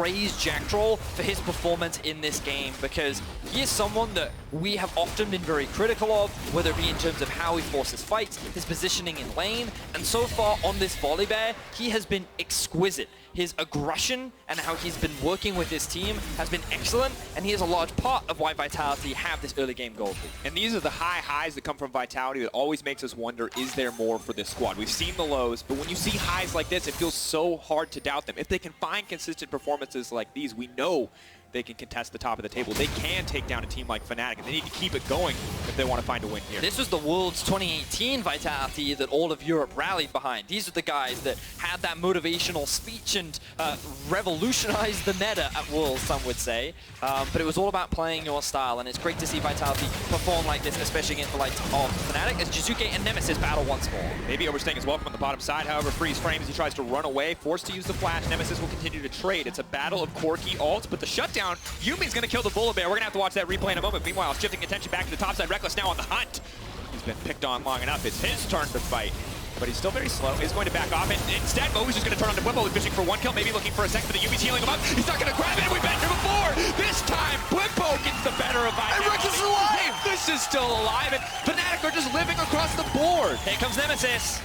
praise Jack Troll for his performance in this game, because he is someone that we have often been very critical of, whether it be in terms of how he forces fights, his positioning in lane, and so far on this volley bear, he has been exquisite. His aggression and how he's been working with his team has been excellent, and he is a large part of why Vitality have this early game gold lead. And these are the high highs that come from Vitality that always makes us wonder, is there more for this squad? We've seen the lows, but when you see highs like this, it feels so hard to doubt them. If they can find consistent performances like these, we know they can contest the top of the table. They can take down a team like Fnatic, and they need to keep it going if they want to find a win here. This was the World's 2018 Vitality that all of Europe rallied behind. These are the guys that had that motivational speech and revolutionized the meta at Worlds, some would say. But it was all about playing your style, and it's great to see Vitality perform like this, especially against the likes of Fnatic, as Jizuke and Nemesis battle once more. Maybe overstaying his welcome on the bottom side, however, freeze frames, he tries to run away, forced to use the flash. Nemesis will continue to trade. It's a battle of quirky ults, but the shutdown, Yumi's going to kill the Bullet Bear. We're going to have to watch that replay in a moment. Meanwhile, shifting attention back to the top side. Reckless now on the hunt. He's been picked on long enough. It's his turn to fight, but he's still very slow. He's going to back off, and instead, Mo's just going to turn on to Blippo, fishing for one kill, maybe looking for a second, but the Yumi's healing him up. He's not going to grab it, and we've been here before. This time, Blippo gets the better of Vitality. And Reckless is alive! This is still alive, and Fnatic are just living across the board. Here comes Nemesis.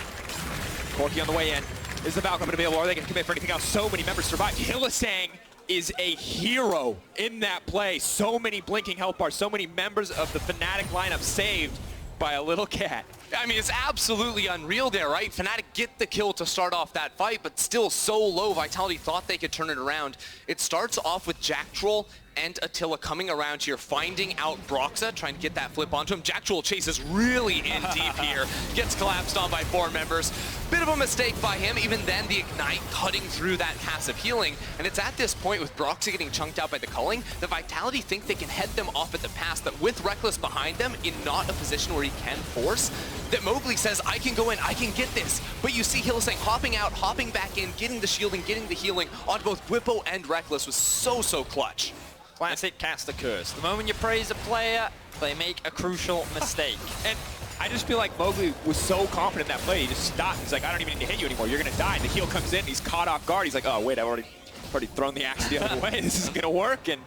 Corki on the way in. Is the Valkyrie available? Are they going to commit for anything else? So many members survive. Hylissang is a hero in that play. So many blinking health bars, so many members of the Fnatic lineup saved by a little cat. I mean, it's absolutely unreal there, right? Fnatic get the kill to start off that fight, but still so low. Vitality thought they could turn it around. It starts off with Jack Troll and Attila coming around here, finding out Broxa, trying to get that flip onto him. Jack Troll chases really in deep here, gets collapsed on by 4 members. Bit of a mistake by him, even then the Ignite cutting through that passive healing, and it's at this point with Broxa getting chunked out by the culling, the Vitality think they can head them off at the pass, that with Reckless behind them, in not a position where he can force, that Mowgli says, I can go in, I can get this. But you see Hylissang hopping out, hopping back in, getting the shielding, getting the healing on both Blippo and Reckless was so clutch. Classic cast the curse. The moment you praise a player, they make a crucial mistake. And I just feel like Mowgli was so confident in that play, he just stopped. He's like, I don't even need to hit you anymore. You're going to die. And the heal comes in, he's caught off guard. He's like, oh, wait, I've already thrown the axe the other way. This isn't going to work. And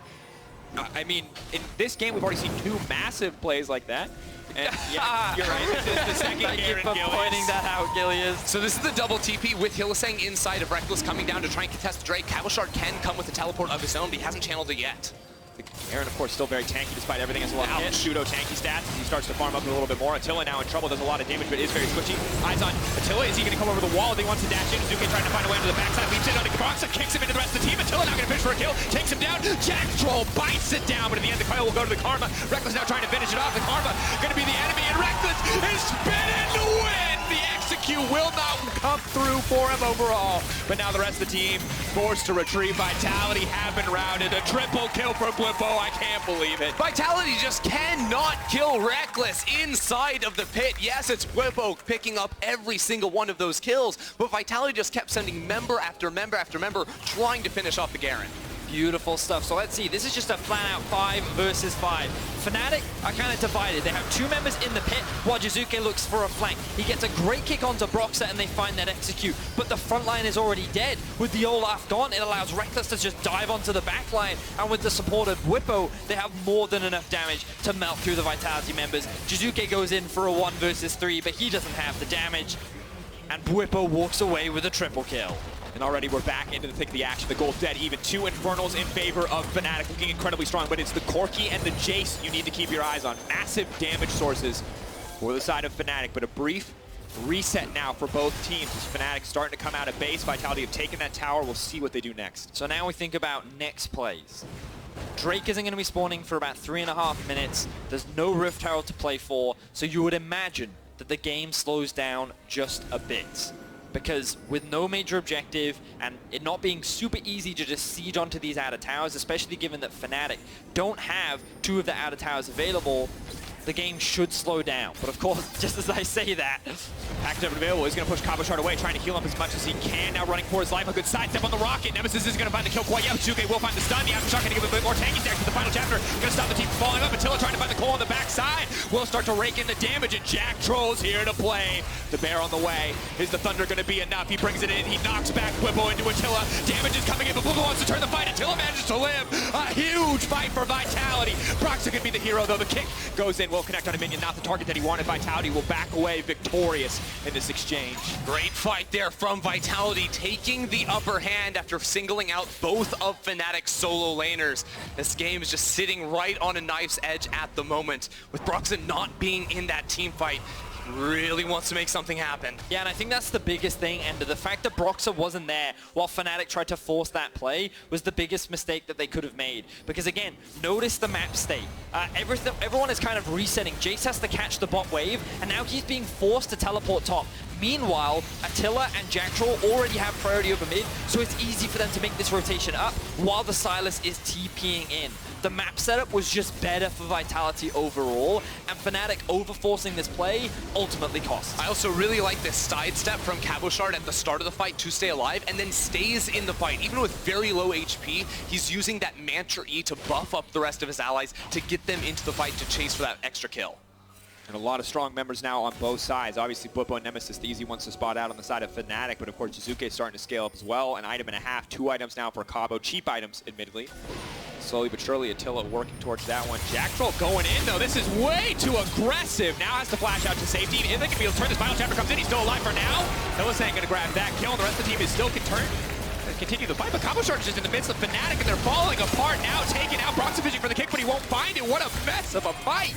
I mean, in this game, we've already seen 2 massive plays like that. And yeah, you're right. This is the second Thank you for pointing that out, Gilius. So this is the double TP with Hylissang inside of Reckless coming down to try and contest Drake. Cavalshard can come with a teleport of his own, but he hasn't channeled it yet. Aaron, of course, still very tanky despite everything. Has a lot of pseudo tanky stats. He starts to farm up a little bit more. Attila now in trouble, does a lot of damage, but is very switchy. Eyes on Attila. Is he going to come over the wall? He wants to dash in. Zuke trying to find a way to the backside. Leaps in on the Broxa, kicks him into the rest of the team. Attila now going to fish for a kill. Takes him down. Jack Troll bites it down, but in the end, the coil will go to the Karma. Reckless now trying to finish it off. The Karma going to be the enemy, and Reckless is spinning to win. The execute will not come through for him overall. But now the rest of the team forced to retreat. Vitality have been routed. A triple kill for Blippo. I can't believe it. Vitality just cannot kill Reckless inside of the pit. Yes, it's Blippo picking up every single one of those kills, but Vitality just kept sending member after member after member trying to finish off the Garen. Beautiful stuff. So let's see. This is just a flat-out 5 versus 5. Fnatic are kind of divided. They have 2 members in the pit while Jizuke looks for a flank. He gets a great kick onto Broxa and they find that execute. But the front line is already dead. With the Olaf gone, it allows Reckless to just dive onto the back line. And with the support of Whippo, they have more than enough damage to melt through the Vitality members. Jizuke goes in for a 1 versus 3, but he doesn't have the damage. And Whippo walks away with a triple kill. And already we're back into the thick of the action. The goal's dead even. 2 Infernals in favor of Fnatic, looking incredibly strong, but it's the Corki and the Jace you need to keep your eyes on. Massive damage sources for the side of Fnatic, but a brief reset now for both teams as Fnatic starting to come out of base. Vitality have taken that tower. We'll see what they do next. So now we think about next plays. Drake isn't going to be spawning for about 3.5 minutes. There's no Rift Herald to play for, so you would imagine that the game slows down just a bit. Because with no major objective and it not being super easy to just siege onto these outer towers, especially given that Fnatic don't have 2 of the outer towers available, the game should slow down. But of course, just as I say that, Package available. He's going to push Cabochard away, trying to heal up as much as he can. Now running for his life. A good sidestep on the rocket. Nemesis is going to find the kill quite yet. Zuke will find the stun. The Aftershock going to give a bit more tanky stacks for the final chapter. Going to stop the team from falling up. Attila trying to find the coal on the backside. Will start to rake in the damage, and Jack Troll's here to play. The bear on the way. Is the Thunder going to be enough? He brings it in. He knocks back Bwipo into Attila. Damage is coming in, but Bwipo wants to turn the fight. Attila manages to live. A huge fight for Vitality. Broxah can be the hero, though. The kick goes in. Will connect on a minion. Not the target that he wanted. Vitality will back away victorious in this exchange. Great fight there from Vitality, taking the upper hand after singling out both of Fnatic's solo laners. This game is just sitting right on a knife's edge at the moment. With Broxah not being in that team fight, he really wants to make something happen. Yeah, and I think that's the biggest thing, and the fact that Broxah wasn't there while Fnatic tried to force that play was the biggest mistake that they could have made. Because again, notice the map state. Everyone is kind of resetting. Jace has to catch the bot wave, and now he's being forced to teleport top. Meanwhile, Attila and Jack Troll already have priority over mid, so it's easy for them to make this rotation up while the Sylas is TPing in. The map setup was just better for Vitality overall, and Fnatic overforcing this play ultimately costs. I also really like this sidestep from Cabochard at the start of the fight to stay alive, and then stays in the fight. Even with very low HP, he's using that Mantra E to buff up the rest of his allies to get them into the fight to chase for that extra kill. And a lot of strong members now on both sides. Obviously, Bwipo and Nemesis, the easy ones to spot out on the side of Fnatic, but of course, Jizuke is starting to scale up as well. An item and a half, 2 items now for Cabo. Cheap items, admittedly. Slowly but surely, Attila working towards that one. Jack Troll going in, though. This is way too aggressive. Now has to flash out to safety. If they can be able to turn, this final chapter comes in. He's still alive for now. Attila's going to grab that kill, and the rest of the team is still continue the fight, but Cabochard is just in the midst of Fnatic, and they're falling apart now, taking out Broxah fishing for the kick, but he won't find it. What a mess of a fight.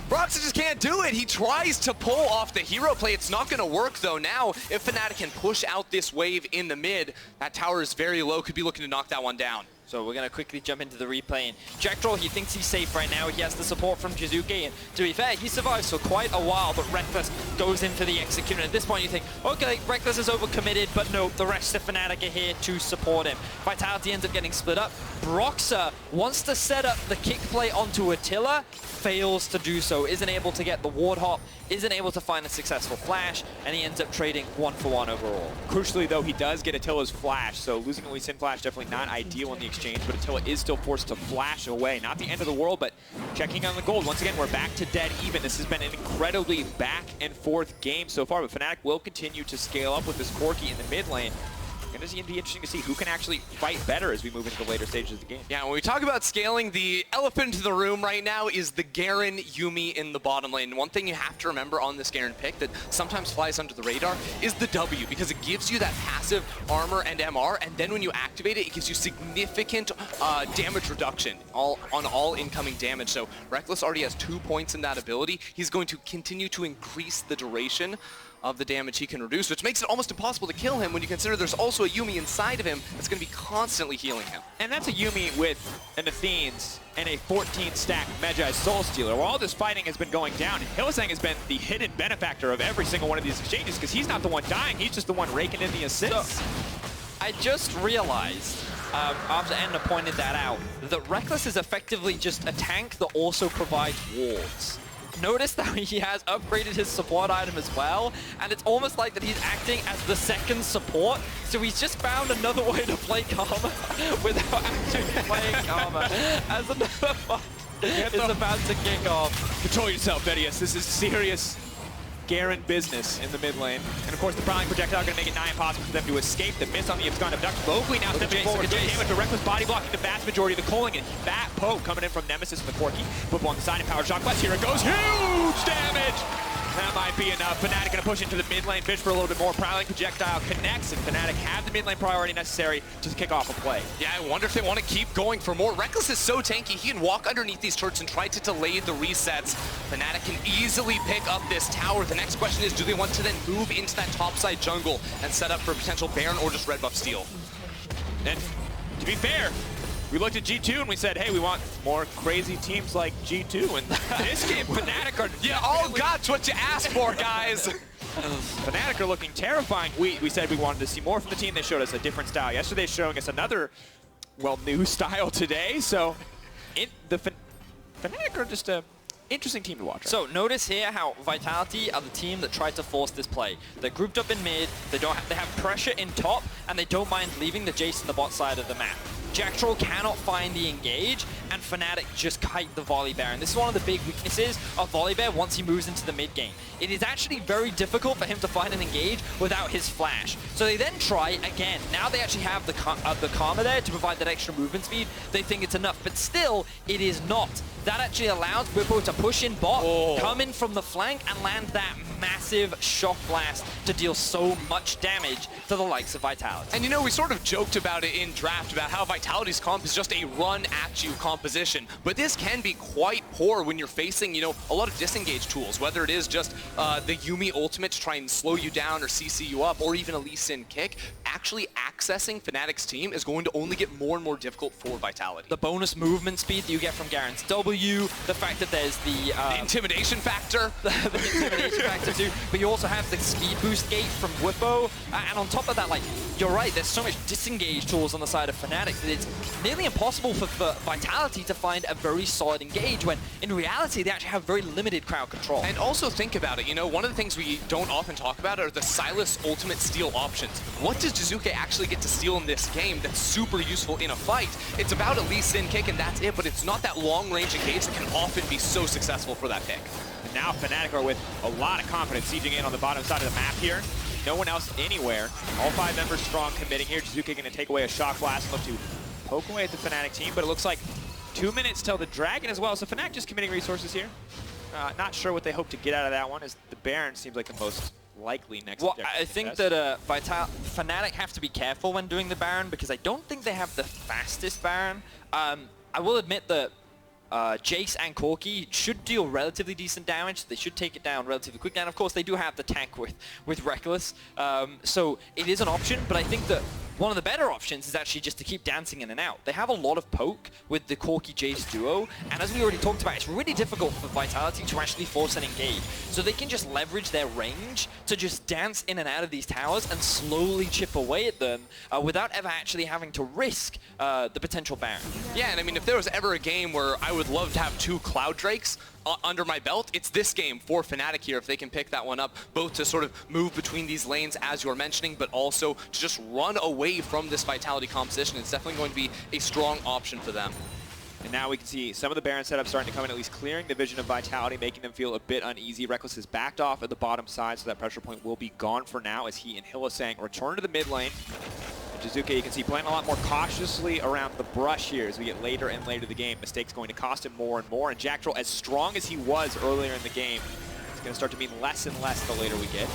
Broxah just can't do it. He tries to pull off the hero play. It's not going to work, though. Now, if Fnatic can push out this wave in the mid, that tower is very low. Could be looking to knock that one down. So we're going to quickly jump into the replay. And Jack Troll, he thinks he's safe right now. He has the support from Jizuke. And to be fair, he survives for quite a while, but Reckless goes in for the execute. And at this point, you think, okay, Reckless is overcommitted, but no, the rest of Fnatic are here to support him. Vitality ends up getting split up. Broxah wants to set up the kick play onto Attila, fails to do so, isn't able to get the ward hop, isn't able to find a successful flash, and he ends up trading 1-for-1 overall. Crucially, though, he does get Attila's flash, so losing a Lee Sin flash definitely not ideal in the exchange, but Attila is still forced to flash away. Not the end of the world, but checking on the gold. Once again, we're back to dead even. This has been an incredibly back and forth game so far, but Fnatic will continue to scale up with this Corki in the mid lane. And it's going to be interesting to see who can actually fight better as we move into the later stages of the game. Yeah, when we talk about scaling, the elephant in the room right now is the Garen Yuumi in the bottom lane. And one thing you have to remember on this Garen pick that sometimes flies under the radar is the W, because it gives you that passive armor and MR, and then when you activate it, it gives you significant damage reduction on all incoming damage. So Reckless already has 2 points in that ability. He's going to continue to increase the duration of the damage he can reduce, which makes it almost impossible to kill him when you consider there's also a Yuumi inside of him that's going to be constantly healing him. And that's a Yuumi with an Athene's and a 14-stack Magi Soul Stealer. While all this fighting has been going down, Hylissang has been the hidden benefactor of every single one of these exchanges because he's not the one dying, he's just the one raking in the assists. So, I just realized, after Ender pointed that out, that Reckless is effectively just a tank that also provides wards. Notice that he has upgraded his support item as well, and it's almost like that he's acting as the second support, so he's just found another way to play Karma without actually playing Karma. As another fight is about to kick off. Control yourself, Vedius. This is serious Garen business in the mid lane. And of course, the Prowling Projectile going to make it nigh impossible for them to escape. The miss on the Abscond Abduct. Locally now stepping forward. Doing damage to Reckless body blocking the vast majority of the culling. And that poke coming in from Nemesis and the Corki. Bwipo on the side and Power Shock Blast. Here it goes. Huge damage! That might be enough. Fnatic going to push into the mid lane, fish for a little bit more. Prowling Projectile connects, and Fnatic have the mid lane priority necessary to kick off a play. Yeah, I wonder if they want to keep going for more. Reckless is so tanky, he can walk underneath these turrets and try to delay the resets. Fnatic can easily pick up this tower. The next question is, do they want to then move into that topside jungle and set up for potential Baron or just red buff steal? And to be fair, we looked at G2 and we said, hey, we want more crazy teams like G2. And this game, Fnatic are... Yeah, oh, that's what you asked for, guys. Fnatic are looking terrifying. We said we wanted to see more from the team. They showed us a different style yesterday, showing us another, well, new style today. So Fnatic are just a interesting team to watch. Right? So notice here how Vitality are the team that tried to force this play. They're grouped up in mid, they have pressure in top, and they don't mind leaving the Jace in the bot side of the map. Jacktroll cannot find the engage, and Fnatic just kite the Volley Baron. This is one of the big weaknesses of Volibear once he moves into the mid game. It is actually very difficult for him to find an engage without his flash. So they then try again. Now they actually have the Karma there to provide that extra movement speed. They think it's enough, but still, it is not. That actually allows Bwipo to push in bot, come in from the flank, and land that massive shock blast to deal so much damage to the likes of Vitality. And you know, we sort of joked about it in draft about how Vitality's comp is just a run-at-you composition, but this can be quite poor when you're facing, you know, a lot of disengage tools, whether it is just the Yuumi ultimate to try and slow you down or CC you up, or even a Lee Sin kick. Actually accessing Fnatic's team is going to only get more and more difficult for Vitality. The bonus movement speed that you get from Garen's W, the fact that there's the intimidation factor. the intimidation factor too, but you also have the speed boost gate from Bwipo, and on top of that, like, you're right, there's so much disengage tools on the side of Fnatic that it's nearly impossible for Vitality to find a very solid engage, when in reality they actually have very limited crowd control. And also think about it, you know, one of the things we don't often talk about are the Sylas ultimate steal options. What does Jizuke actually get to steal in this game that's super useful in a fight? It's about a Lee Sin kick and that's it, but it's not that long-range engage that can often be so successful for that pick. And now Fnatic are with a lot of confidence sieging in on the bottom side of the map here. No one else anywhere. All 5 members strong committing here. Jizuke going to take away a shock blast and look to poke away at the Fnatic team, but it looks like 2 minutes till the Dragon as well. So Fnatic just committing resources here. Not sure what they hope to get out of that one, as the Baron seems like the most likely next objective. I think that Fnatic have to be careful when doing the Baron, because I don't think they have the fastest Baron. I will admit that Jace and Corki should deal relatively decent damage. They should take it down relatively quick. And of course, they do have the tank with Reckless. So it is an option, but I think that one of the better options is actually just to keep dancing in and out. They have a lot of poke with the Corki-Jace duo, and as we already talked about, it's really difficult for Vitality to actually force an engage. So they can just leverage their range to just dance in and out of these towers and slowly chip away at them without ever actually having to risk the potential Baron. Yeah, and I mean, if there was ever a game where I would love to have 2 Cloud Drakes under my belt, it's this game for Fnatic here, if they can pick that one up, both to sort of move between these lanes as you're mentioning, but also to just run away from this Vitality composition. It's definitely going to be a strong option for them. And now we can see some of the Baron setups starting to come in, at least clearing the vision of Vitality, making them feel a bit uneasy. Reckless is backed off at the bottom side, so that pressure point will be gone for now, as he and Hylissang return to the mid lane. Jizuke, you can see, playing a lot more cautiously around the brush here as we get later and later in the game. Mistakes going to cost him more and more, and Jacktroll, as strong as he was earlier in the game, is going to start to mean less and less the later we get.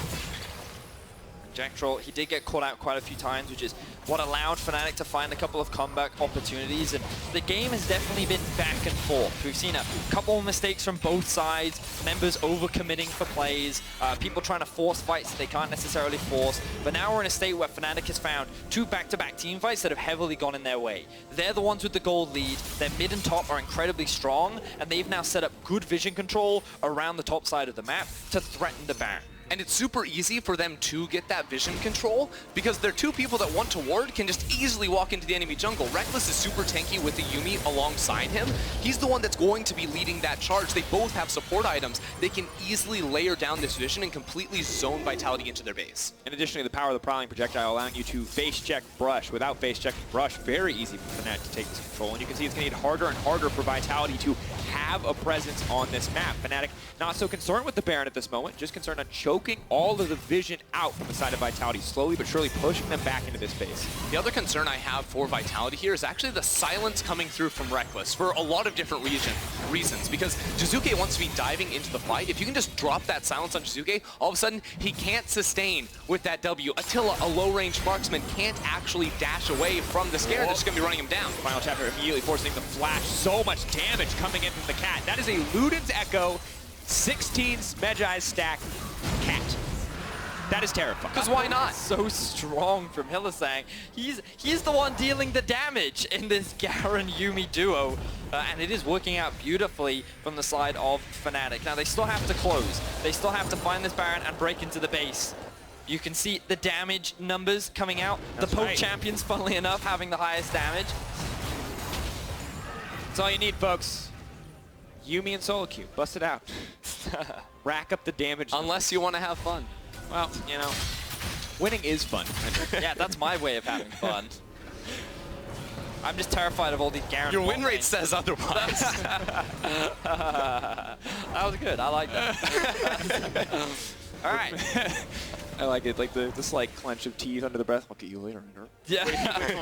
Jacktroll, he did get caught out quite a few times, which is what allowed Fnatic to find a couple of comeback opportunities, and the game has definitely been back and forth. We've seen a couple of mistakes from both sides, members overcommitting for plays, people trying to force fights that they can't necessarily force, but now we're in a state where Fnatic has found 2 back-to-back team fights that have heavily gone in their way. They're the ones with the gold lead, their mid and top are incredibly strong, and they've now set up good vision control around the top side of the map to threaten the Baron. And it's super easy for them to get that vision control because they're 2 people that want to ward can just easily walk into the enemy jungle. Reckless is super tanky with the Yuumi alongside him. He's the one that's going to be leading that charge. They both have support items. They can easily layer down this vision and completely zone Vitality into their base. In addition to the power of the Prowling Projectile allowing you to face check Brush. Without face check Brush, very easy for Fnatic to take this control. And you can see it's going to get harder and harder for Vitality to have a presence on this map. Fnatic not so concerned with the Baron at this moment, just concerned on choking all of the vision out from the side of Vitality, slowly but surely pushing them back into this space. The other concern I have for Vitality here is actually the silence coming through from Reckless for a lot of different reasons, because Jizuke wants to be diving into the fight. If you can just drop that silence on Jizuke, all of a sudden he can't sustain with that W. Attila, a low-range marksman, can't actually dash away from the scare that's just going to be running him down. Final chapter immediately forcing the flash. So much damage coming in from the cat. That is a Luden's Echo, 16 Medjai's stack cat. That is terrifying. Because why not? So strong from Hylissang. He's the one dealing the damage in this Garen Yuumi duo, and it is working out beautifully from the side of Fnatic. Now they still have to close. They still have to find this Baron and break into the base. You can see the damage numbers coming out. That's the Poke right. champions, funnily enough, having the highest damage. That's all you need, folks. Yuumi and solo queue. Bust it out. Rack up the damage. Unless you want to have fun. Well, you know, winning is fun. Yeah, that's my way of having fun. I'm just terrified of all these guaranteed. Your win rate says otherwise. That was good. I like that. All right. I like it, like the slight clench of teeth under the breath. I'll get you later, nerd. Yeah.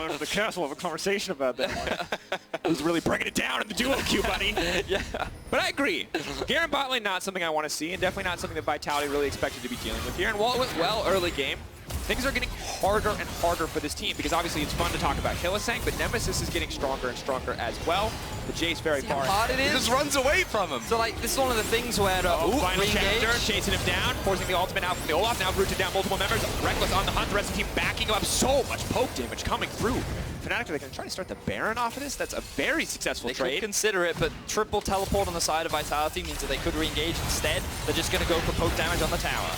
Over the castle, we'll have a conversation about that. Who's really bringing it down in the duo queue, buddy? Yeah. But I agree. Garen bot lane, not something I want to see, and definitely not something that Vitality really expected to be dealing with here. And while it went well early game, things are getting harder and harder for this team because obviously it's fun to talk about Hylissang, but Nemesis is getting stronger and stronger as well. The Jace very See far. how hard it He is? just runs away from him. So like, this is one of the things where Final re-engage. chapter, chasing him down, forcing the ultimate out from the Olaf, now rooted down multiple members. Reckless on the hunt, the rest of the team backing him up. So much poke damage coming through. Fnatic, are they going to try to start the Baron off of this? That's a very successful They trade. could consider it, but triple teleport on the side of Vitality means that they could re-engage instead. They're just going to go for poke damage on the tower.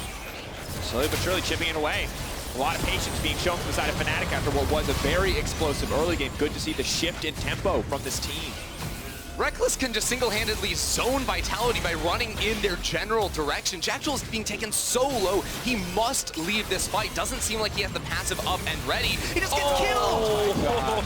Slowly but surely chipping it away. A lot of patience being shown from the side of Fnatic after what was a very explosive early game. Good to see the shift in tempo from this team. Reckless can just single-handedly zone Vitality by running in their general direction. Jackal is being taken so low, he must leave this fight. Doesn't seem like he has the passive up and ready. He just gets killed!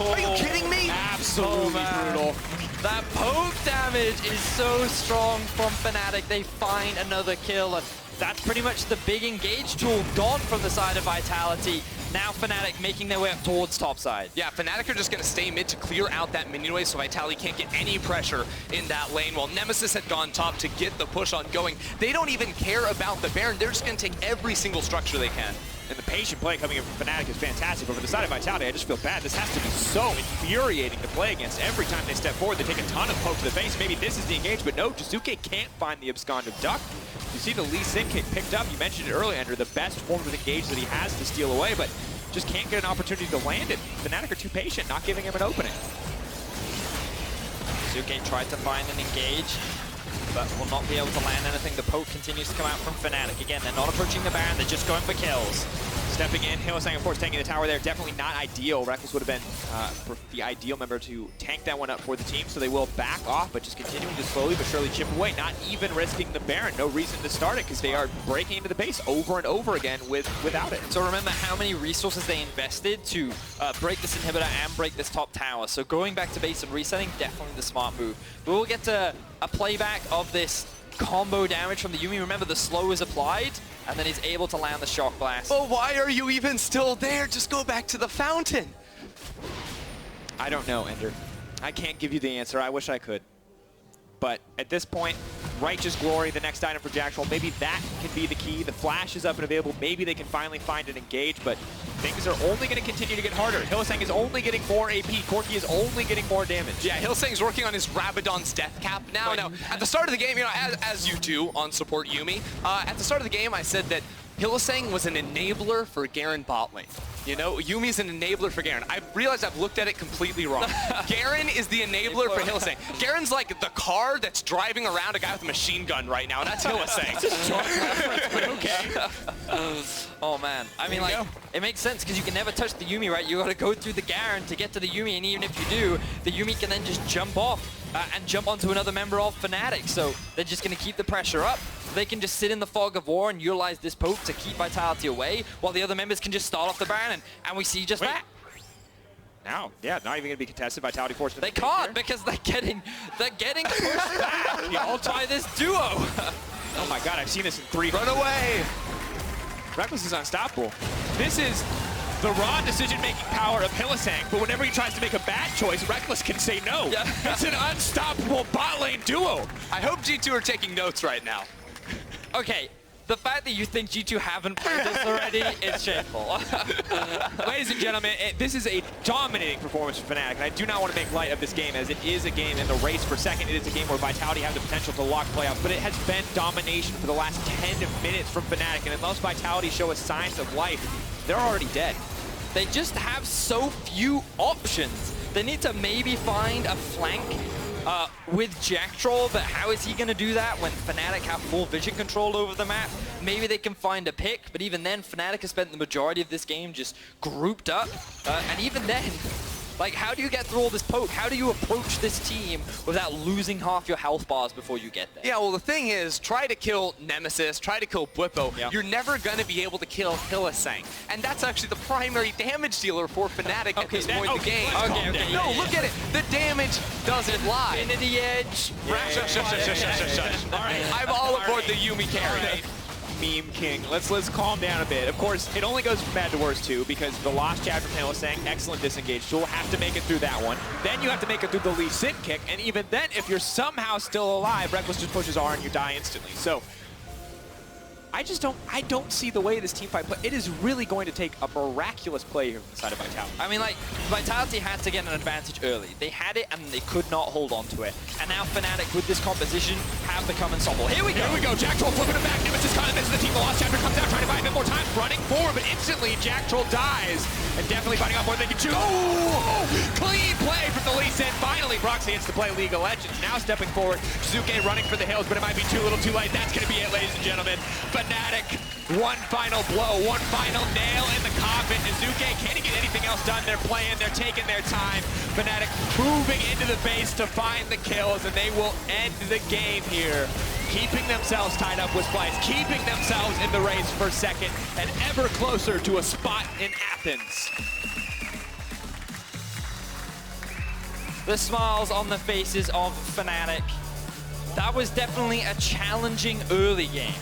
Are you kidding me? Absolutely brutal. That poke damage is so strong from Fnatic. They find another kill, and that's pretty much the big engage tool gone from the side of Vitality. Now Fnatic making their way up towards top side. Yeah, Fnatic are just going to stay mid to clear out that minion wave so Vitality can't get any pressure in that lane. While Nemesis had gone top to get the push on going, they don't even care about the Baron. They're just going to take every single structure they can. And the patient play coming in from Fnatic is fantastic. But for the side of Vitality, I just feel bad. This has to be so infuriating to play against. Every time they step forward, they take a ton of poke to the face. Maybe this is the engage, but no, Jizuke can't find the absconded duck. You see the Lee Sin kick picked up. You mentioned it earlier, Ender, the best form of engage that he has to steal away, but just can't get an opportunity to land it. Fnatic are too patient, not giving him an opening. Jizuke tried to find an engage, but will not be able to land anything. The poke continues to come out from Fnatic. Again, they're not approaching the Baron, they're just going for kills. Stepping in, Hylissang, of course, taking the tower there. Definitely not ideal. Reckless would have been the ideal member to tank that one up for the team, so they will back off, but just continuing to slowly but surely chip away, not even risking the Baron. No reason to start it, because they are breaking into the base over and over again without it. So remember how many resources they invested to break this inhibitor and break this top tower. So going back to base and resetting, definitely the smart move. But we'll get to a playback of this combo damage from the Yuumi. Remember, the slow is applied, and then he's able to land the shock blast. But why are you even still there? Just go back to the fountain. I don't know, Ender. I can't give you the answer. I wish I could. But at this point, Righteous Glory, the next item for Jackal, maybe that can be the key. The flash is up and available. Maybe they can finally find an engage, but things are only going to continue to get harder. Hylissang is only getting more AP. Corki is only getting more damage. Yeah, Hylissang's working on his Rabadon's death cap now. Now, at the start of the game, you know, as you do on Support Yuumi, at the start of the game, I said that Hylissang was an enabler for Garen bot lane. You know, Yumi's an enabler for Garen. I realized I've looked at it completely wrong. Garen is the enabler for Hylissang. Garen's like the car that's driving around a guy with a machine gun right now. That's Hylissang. Okay. Oh man, I mean, like, it makes sense because you can never touch the Yuumi, right? You got to go through the Garen to get to the Yuumi, and even if you do, the Yuumi can then just jump off and jump onto another member of Fnatic. So they're just going to keep the pressure up. They can just sit in the fog of war and utilize this poke to keep Vitality away, while the other members can just start off the Baron, and we see just that. Now, yeah, not even going to be contested. Vitality forced. They can't because they're getting pushed back by this duo. Oh my God, I've seen this in 3. Run away! Reckless is unstoppable. This is the raw decision-making power of Hylissang, but whenever he tries to make a bad choice, Reckless can say no. Yeah. It's an unstoppable bot lane duo. I hope G2 are taking notes right now. Okay, the fact that you think G2 haven't played this already is shameful. Ladies and gentlemen, this is a dominating performance from Fnatic, and I do not want to make light of this game, as it is a game in the race for second. It is a game where Vitality have the potential to lock playoffs, but it has been domination for the last 10 minutes from Fnatic, and unless Vitality show us signs of life, they're already dead. They just have so few options. They need to maybe find a flank with Jack Troll, but how is he going to do that when Fnatic have full vision control over the map? Maybe they can find a pick, but even then, Fnatic has spent the majority of this game just grouped up, and even then, Like, how do you get through all this poke? How do you approach this team without losing half your health bars before you get there? Yeah, well, the thing is, try to kill Nemesis, try to kill Bwipo. Yep. You're never going to be able to kill Hylissang. And that's actually the primary damage dealer for Fnatic at this point in the game. Okay. No, look at it. The damage doesn't lie. Infinity Edge. Shush. All right, I'm all aboard the Yuumi carry. Meme King. Let's calm down a bit. Of course, it only goes from bad to worse too, because the lost chat from Hylissang, excellent disengage tool, have to make it through that one. Then you have to make it through the Lee Sin kick, and even then, if you're somehow still alive, Reckless just pushes R and you die instantly. So I don't see the way this team fight play. It is really going to take a miraculous play here from the side of Vitality. I mean, like, Vitality had to get an advantage early. They had it, and they could not hold on to it. And now Fnatic, with this composition, have become unstoppable. Here we go. Jack Troll flipping it back. Nemesis kind of misses the team. The Lost Chapter comes out, trying to buy a bit more time. Running forward, but instantly Jack Troll dies. And definitely fighting out more than they can chew. Oh! Clean play from the Lee Sin. Finally, Broxy hits to play League of Legends. Now stepping forward. Shizuke running for the hills, but it might be too little too late. That's going to be it, ladies and gentlemen. Fnatic, one final blow, one final nail in the coffin. Shizuke can't get anything else done. They're playing, they're taking their time. Fnatic moving into the base to find the kills, and they will end the game here, keeping themselves tied up with Splice, keeping themselves in the race for second, and ever closer to a spot in Athens. The smiles on the faces of Fnatic. That was definitely a challenging early game.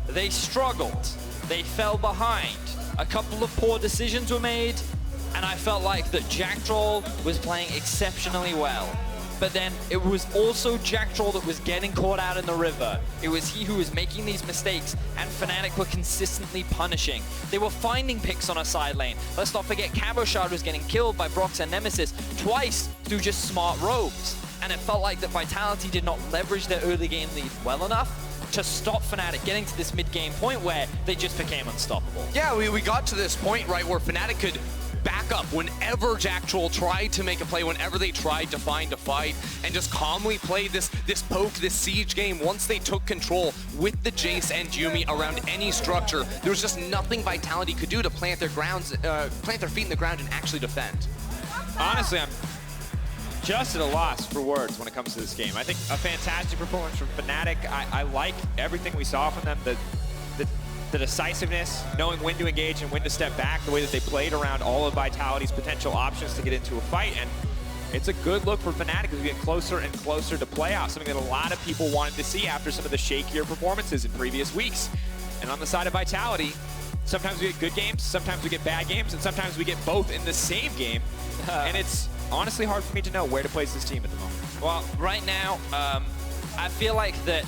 They struggled. They fell behind. A couple of poor decisions were made, and I felt like that Jack Troll was playing exceptionally well. But then it was also Jack Troll that was getting caught out in the river. It was he who was making these mistakes, and Fnatic were consistently punishing. They were finding picks on a side lane. Let's not forget Cabochard was getting killed by Brox and Nemesis twice through just smart rogues. And it felt like that Vitality did not leverage their early game lead well enough to stop Fnatic getting to this mid-game point where they just became unstoppable. Yeah, we got to this point, right, where Fnatic could back up whenever Jack Troll tried to make a play, whenever they tried to find a fight, and just calmly play this poke, this siege game. Once they took control with the Jace and Yuumi around any structure, there was just nothing Vitality could do to plant their feet in the ground and actually defend. Honestly, I'm just at a loss for words when it comes to this game. I think a fantastic performance from Fnatic. I like everything we saw from them. The decisiveness, knowing when to engage and when to step back, the way that they played around all of Vitality's potential options to get into a fight. And it's a good look for Fnatic as we get closer and closer to playoffs, something that a lot of people wanted to see after some of the shakier performances in previous weeks. And on the side of Vitality, sometimes we get good games, sometimes we get bad games, and sometimes we get both in the same game. And it's honestly hard for me to know where to place this team at the moment. Well, right now, I feel like that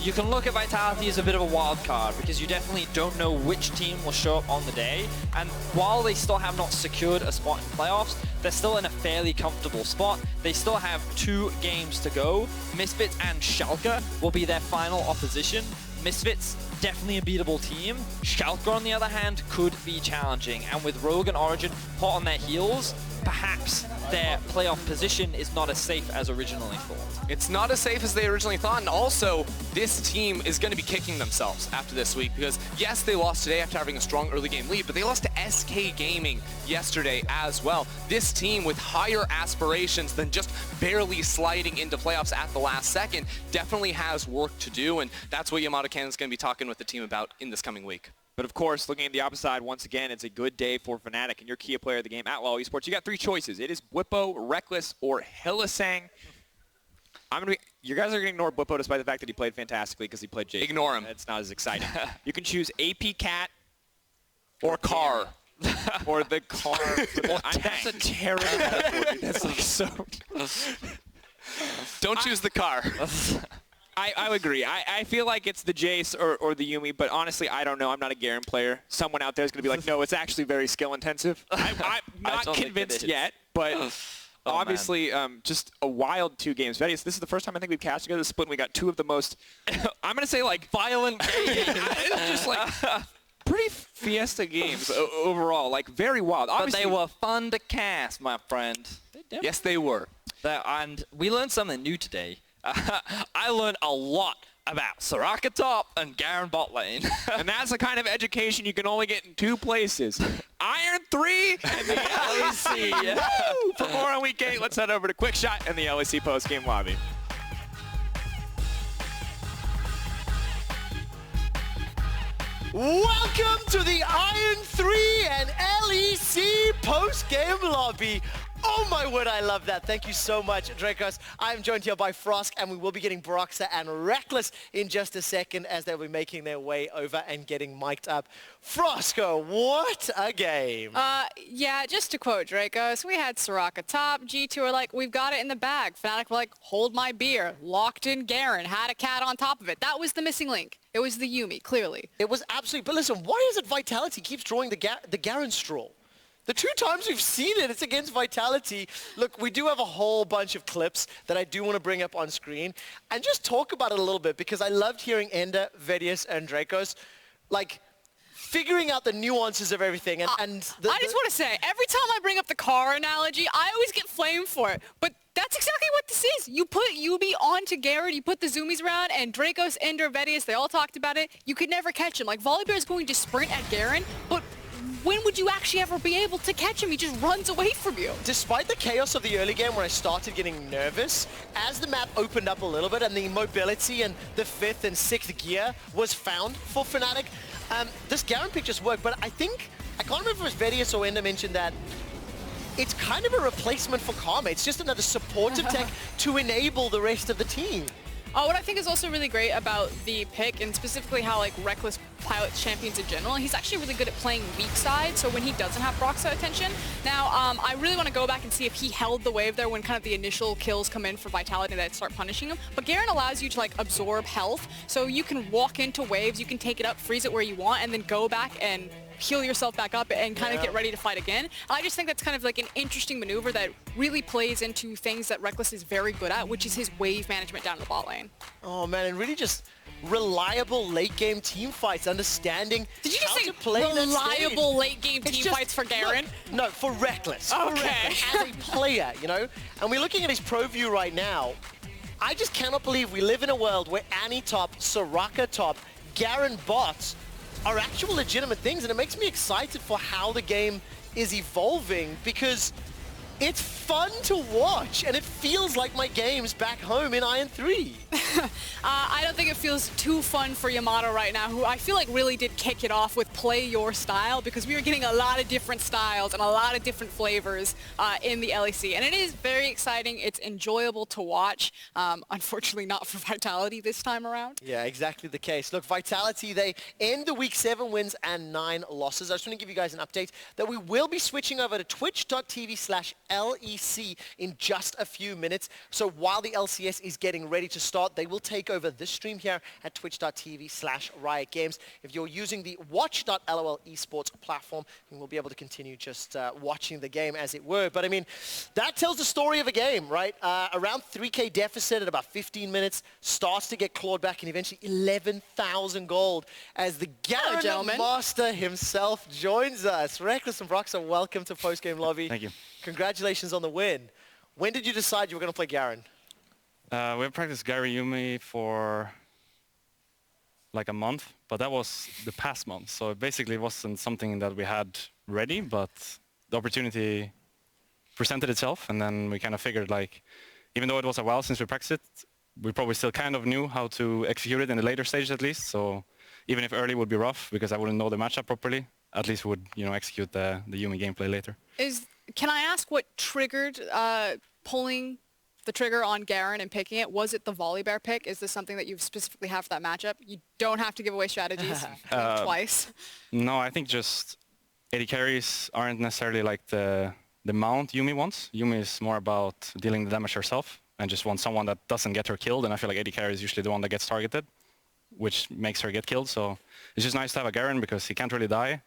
you can look at Vitality as a bit of a wild card because you definitely don't know which team will show up on the day. And while they still have not secured a spot in playoffs, they're still in a fairly comfortable spot. They still have 2 games to go. Misfits and Schalke will be their final opposition. Misfits, definitely a beatable team. Schalke, on the other hand, could be challenging. And with Rogue and Origin hot on their heels, perhaps their playoff position is not as safe as originally thought. It's not as safe as they originally thought, and also, this team is going to be kicking themselves after this week, because yes, they lost today after having a strong early game lead, but they lost to SK Gaming yesterday as well. This team with higher aspirations than just barely sliding into playoffs at the last second definitely has work to do, and that's what Yamato Cannon is going to be talking with the team about in this coming week. But of course, looking at the opposite side, once again, it's a good day for Fnatic, and your key player of the game, Outlaw Esports. You got 3 choices. It is Bwipo, Reckless, or Hylissang. You guys are going to ignore Bwipo despite the fact that he played fantastically because he played Jake. Ignore him. It's not as exciting. You can choose AP Cat or Car. Or the car. That's a terrible metaphor, dude. That's like so... Don't choose the car. I would agree. I feel like it's the Jace or the Yuumi, but honestly, I don't know. I'm not a Garen player. Someone out there is going to be like, no, it's actually very skill intensive. I'm not convinced yet, but obviously just a wild 2 games. Vedius, this is the first time I think we've cast together the split, and we got 2 of the most, I'm going to say like violent games. It's just like pretty fiesta games overall, like very wild. Obviously, but they were fun to cast, my friend. Yes, they were. And we learned something new today. I learned a lot about Soraka top and Garen bot lane. And that's the kind of education you can only get in 2 places. Iron 3. And the LEC. Woo! For more on Week 8, let's head over to Quick Shot and the LEC post-game lobby. Welcome to the Iron 3 and LEC post-game lobby. Oh my word, I love that. Thank you so much, Dracos. I'm joined here by Frosk, and we will be getting Broxah and Reckless in just a second as they'll be making their way over and getting mic'd up. Frosco, what a game. Yeah, just to quote Dracos, we had Soraka top, G2 were like, we've got it in the bag. Fnatic were like, hold my beer. Locked in Garen, had a cat on top of it. That was the missing link. It was the Yuumi, clearly. It was absolutely, but listen, why is it Vitality keeps drawing the Garen straw? The 2 times we've seen it, it's against Vitality. Look, we do have a whole bunch of clips that I do want to bring up on screen and just talk about it a little bit because I loved hearing Ender, Vedius, and Dracos, like, figuring out the nuances of everything. I just want to say, every time I bring up the car analogy, I always get flamed for it. But that's exactly what this is. You put Yuumi onto Garrett, you put the zoomies around, and Dracos, Ender, Vedius, they all talked about it. You could never catch him. Like, Volibear is going to sprint at Garen, but when would you actually ever be able to catch him? He just runs away from you. Despite the chaos of the early game when I started getting nervous, as the map opened up a little bit and the mobility and the 5th and 6th gear was found for Fnatic, this Garen pick just worked. But I think, I can't remember if it was Vedius or Ender mentioned that it's kind of a replacement for Karma. It's just another supportive tech to enable the rest of the team. What I think is also really great about the pick, and specifically how like Reckless pilots champions in general, he's actually really good at playing weak side, so when he doesn't have Broxah attention. Now, I really want to go back and see if he held the wave there when kind of the initial kills come in for Vitality that start punishing him. But Garen allows you to like absorb health, so you can walk into waves, you can take it up, freeze it where you want, and then go back and heal yourself back up and kind of get ready to fight again. I just think that's kind of like an interesting maneuver that really plays into things that Reckless is very good at, which is his wave management down the bot lane. Oh man, and really just reliable late game team fights, understanding Did you just how say to play reliable late game It's team just- fights for Garen? No, for Reckless. For Okay. Reckless, as a player, you know? And we're looking at his pro view right now. I just cannot believe we live in a world where Annie top, Soraka top, Garen bots are actual legitimate things, and it makes me excited for how the game is evolving because it's fun to watch, and it feels like my game's back home in Iron 3. I don't think it feels too fun for Yamato right now, who I feel like really did kick it off with play your style, because we were getting a lot of different styles and a lot of different flavors in the LEC. And it is very exciting. It's enjoyable to watch. Unfortunately, not for Vitality this time around. Yeah, exactly the case. Look, Vitality, they end the week 7 wins and 9 losses. I just want to give you guys an update that we will be switching over to twitch.tv/LEC in just a few minutes. So while the LCS is getting ready to start, they will take over this stream here at twitch.tv/Riot Games. If you're using the watch.lol esports platform, you will be able to continue just watching the game as it were. But I mean, that tells the story of a game, right? Around 3K deficit at about 15 minutes, starts to get clawed back, and eventually 11,000 gold as the Garen Master himself joins us. Reckless and Broxah, welcome to Post Game Lobby. Thank you. Congratulations on the win. When did you decide you were going to play Garen? We have practiced Gary Yuumi for like a month, but that was the past month. So it basically wasn't something that we had ready, but the opportunity presented itself, and then we kind of figured, like, even though it was a while since we practiced it, we probably still kind of knew how to execute it in the later stages at least. So even if early would be rough because I wouldn't know the matchup properly, at least we would, you know, execute the Yuumi gameplay later. Can I ask what triggered pulling the trigger on Garen and picking it? Was it the Volibear pick? Is this something that you specifically have for that matchup? You don't have to give away strategies twice. No, I think just AD carries aren't necessarily like the mount Yuumi wants. Yuumi is more about dealing the damage herself and just wants someone that doesn't get her killed, and I feel like AD carry is usually the one that gets targeted, which makes her get killed. So it's just nice to have a Garen because he can't really die,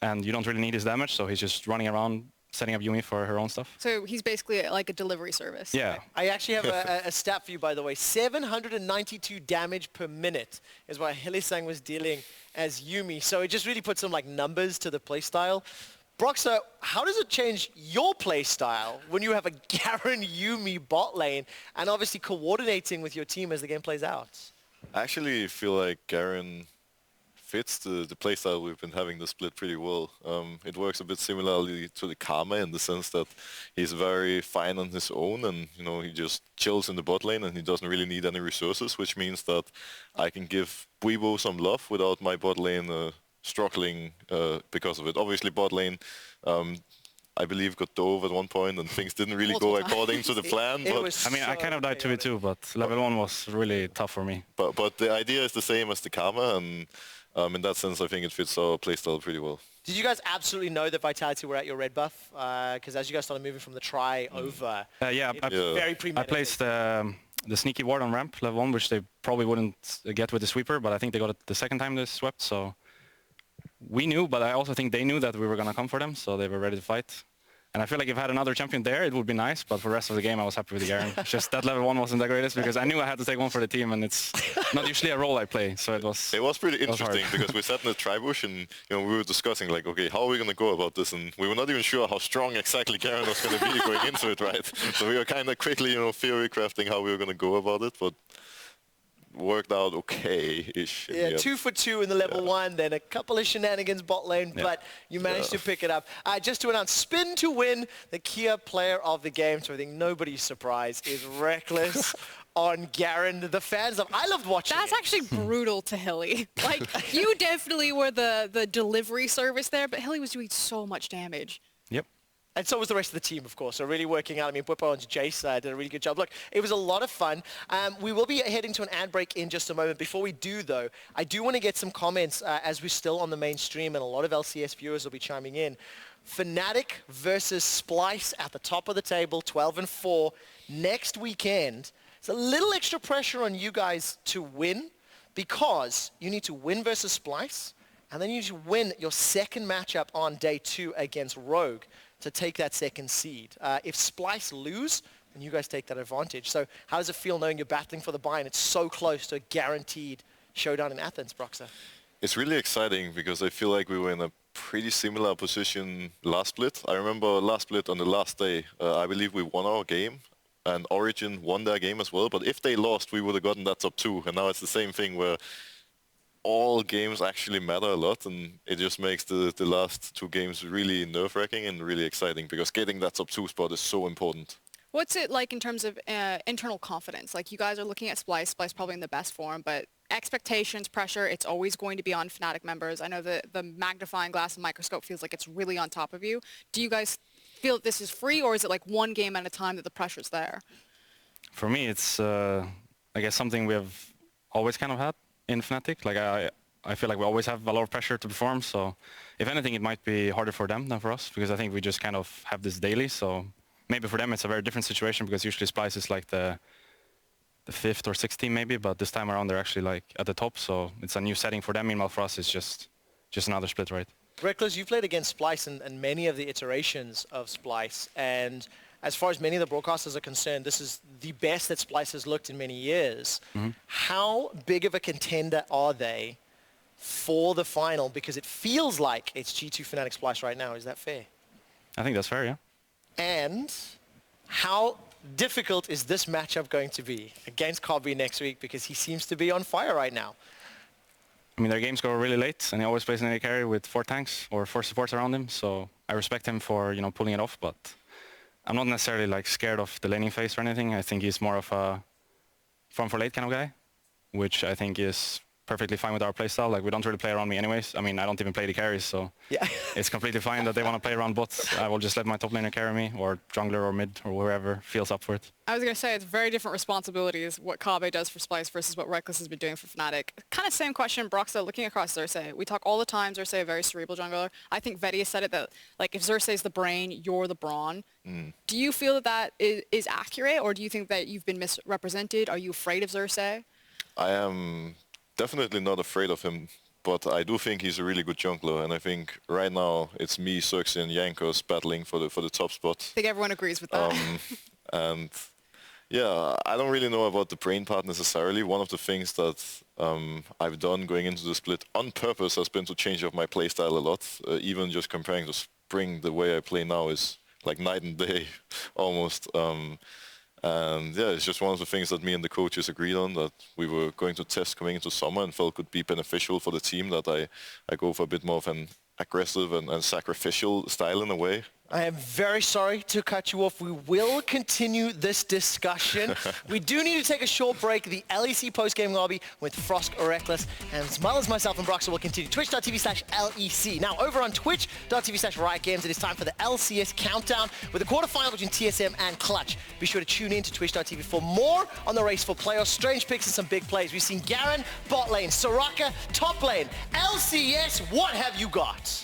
and you don't really need his damage, so he's just running around setting up Yuumi for her own stuff. So he's basically like a delivery service. Yeah. I actually have a stat for you, by the way. 792 damage per minute is what Hylissang was dealing as Yuumi. So it just really puts some like numbers to the playstyle. Broxah, how does it change your playstyle when you have a Garen Yuumi bot lane and obviously coordinating with your team as the game plays out? I actually feel like Garen fits the playstyle we've been having the split pretty well. It works a bit similarly to the Karma in the sense that he's very fine on his own, and he just chills in the bot lane and he doesn't really need any resources, which means that I can give Weibo some love without my bot lane struggling because of it. Obviously bot lane, I believe, got dove at one point and things didn't really go according to the plan. I mean, I kind of died 2v2, but level 1 was really tough for me. But the idea is the same as the Karma, and in that sense, I think it fits our playstyle pretty well. Did you guys absolutely know that Vitality were at your red buff? Because as you guys started moving from the try over, yeah, very premeditated. I placed the sneaky ward on ramp, level 1, which they probably wouldn't get with the sweeper, but I think they got it the second time they swept, so we knew, but I also think they knew that we were going to come for them, so they were ready to fight. And I feel like if I had another champion there, it would be nice, but for the rest of the game, I was happy with the Garen. It's just that level 1 wasn't the greatest, because I knew I had to take one for the team, and it's not usually a role I play, so it was... It was pretty interesting, because we sat in the tri-bush, and we were discussing, like, okay, how are we going to go about this? And we were not even sure how strong exactly Garen was going to be going into it, right? So we were kind of quickly, theory crafting how we were going to go about it, but worked out okay-ish. Yeah, 2 for 2 in the level 1, then a couple of shenanigans bot lane, but you managed to pick it up. Just to announce, Spin to win the Kia player of the game, so I think nobody's surprised, is Reckless on Garen. The fans I loved watching That's actually brutal to Hilly. Like, you definitely were the delivery service there, but Hilly was doing so much damage. Yep. And so was the rest of the team, of course. So really working out. I mean, Bwipo and Jace did a really good job. Look, it was a lot of fun. We will be heading to an ad break in just a moment. Before we do, though, I do want to get some comments as we're still on the main stream, and a lot of LCS viewers will be chiming in. Fnatic versus Splice at the top of the table, 12-4. Next weekend, it's a little extra pressure on you guys to win, because you need to win versus Splice, and then you need to win your second matchup on day 2 against Rogue to take that second seed. If Splice lose, then you guys take that advantage. So how does it feel knowing you're battling for the buy and it's so close to a guaranteed showdown in Athens, Broxah? It's really exciting because I feel like we were in a pretty similar position last split. I remember last split on the last day, I believe we won our game and Origin won their game as well. But if they lost, we would have gotten that top 2. And now it's the same thing where all games actually matter a lot, and it just makes the last 2 games really nerve-wracking and really exciting, because getting that top 2 spot is so important. What's it like in terms of internal confidence? Like, you guys are looking at Splice probably in the best form, but expectations, pressure, it's always going to be on Fnatic members. I know that the magnifying glass and microscope feels like it's really on top of you. Do you guys feel that this is free, or is it like one game at a time that the pressure's there? For me, it's, I guess, something we have always kind of had in Fnatic. Like, I feel like we always have a lot of pressure to perform, so if anything, it might be harder for them than for us, because I think we just kind of have this daily, so maybe for them it's a very different situation, because usually Splice is like the 5th or 6th team maybe, but this time around they're actually like at the top, so it's a new setting for them. Meanwhile for us it's just another split, right? Reckless, you've played against Splice and many of the iterations of Splice, and as far as many of the broadcasters are concerned, this is the best that Splice has looked in many years. Mm-hmm. How big of a contender are they for the final? Because it feels like it's G2 Fnatic Splice right now. Is that fair? I think that's fair, yeah. And how difficult is this matchup going to be against Kobe next week? Because he seems to be on fire right now. I mean, their games go really late, and he always plays an AD carry with 4 tanks or 4 supports around him, so I respect him for, pulling it off, but I'm not necessarily like scared of the laning phase or anything. I think he's more of a farm for late kind of guy, which I think is perfectly fine with our playstyle. Like, we don't really play around me anyways. I mean, I don't even play the carries, so yeah. It's completely fine that they want to play around bots. I will just let my top laner carry me, or jungler or mid, or wherever feels up for it. I was going to say, it's very different responsibilities, what Kabe does for Splice versus what Reckless has been doing for Fnatic. Kind of same question, Broxah, looking across Xerxes. We talk all the time, Xerxes, a very cerebral jungler. I think Vedi has said it that, like, if Xerxes is the brain, you're the brawn. Do you feel that that is accurate, or do you think that you've been misrepresented? Are you afraid of Xerxes? I am definitely not afraid of him, but I do think he's a really good jungler, and I think right now it's me, Xerxes, and Jankos battling for the top spot. I think everyone agrees with that. And yeah, I don't really know about the brain part necessarily. One of the things that I've done going into the split on purpose has been to change up my playstyle a lot. Even just comparing to Spring, the way I play now is like night and day almost. And yeah, it's just one of the things that me and the coaches agreed on, that we were going to test coming into summer and felt could be beneficial for the team, that I go for a bit more of an aggressive and sacrificial style in a way. I am very sorry to cut you off. We will continue this discussion. We do need to take a short break. The LEC post-game lobby with Frost Reckless, and as well as myself and Broxer will continue. Twitch.tv/LEC. Now, over on Twitch.tv/Riot Games, it is time for the LCS countdown with the quarterfinal between TSM and Clutch. Be sure to tune in to Twitch.tv for more on the race for playoffs, strange picks, and some big plays. We've seen Garen, bot lane, Soraka, top lane. LCS, what have you got?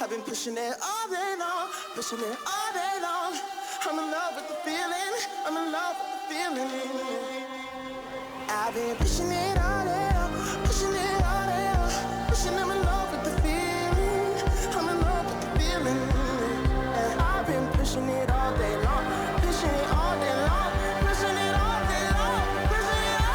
I've been pushing it all day long, pushing it all day long. I'm in love with the feeling, I'm in love with the feeling. I've been pushing it all day long, pushing it all day long, pushing. I'm in love with the feeling, I'm in love with the feeling. And I've been pushing it all day long, pushing it all day long, pushing it all day long, pushing it all day long.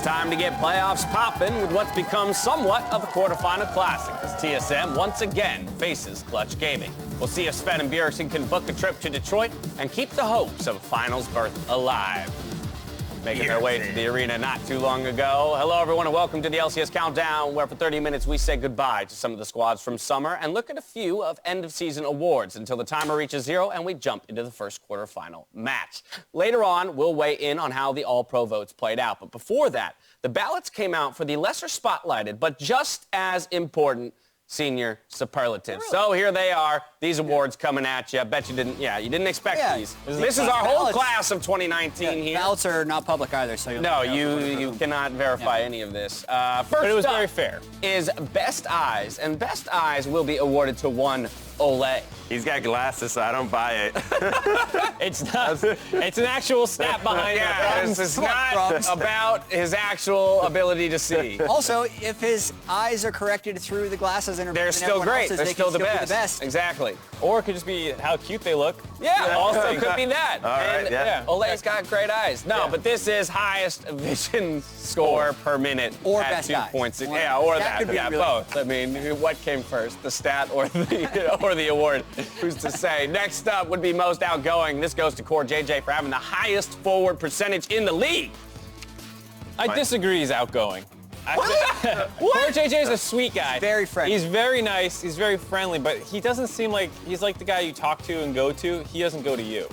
time to get playoffs popping with what's become somewhat of a quarterfinal classic as TSM once again faces Clutch Gaming. We'll see if Sven and Bjergsen can book a trip to Detroit and keep the hopes of a finals berth alive. Making their way to the arena not too long ago. Hello, everyone, and welcome to the LCS Countdown, where for 30 minutes we say goodbye to some of the squads from summer and look at a few of end-of-season awards until the timer reaches 0 and we jump into the first quarterfinal match. Later on, we'll weigh in on how the All-Pro votes played out. But before that, the ballots came out for the lesser spotlighted, but just as important senior superlatives. Really? So here they are, these awards coming at you. I bet you didn't expect these. This is our whole class of 2019 here. Ballots are not public either, so you cannot verify any of this. First but it was very fair. Is Best Eyes, and Best Eyes will be awarded to one Ole. He's got glasses, so I don't buy it. It's not. It's an actual stat behind it. It's not about his actual ability to see. Also, if his eyes are corrected through the glasses and they're still great. They're still the best. Exactly. Or it could just be how cute they look. Yeah, also could be that. All right, yeah. Ole's got great eyes. No, but this is highest vision score per minute or at best 2 eyes. points. Yeah, or that. Yeah, really both. I mean, what came first, the stat or the award? Who's to say? Next up would be most outgoing. This goes to Core JJ for having the highest forward percentage in the league. I disagree. He's outgoing. Core JJ is a sweet guy. Very friendly. He's very nice. He's very friendly, but he doesn't seem like he's like the guy you talk to and go to. He doesn't go to you.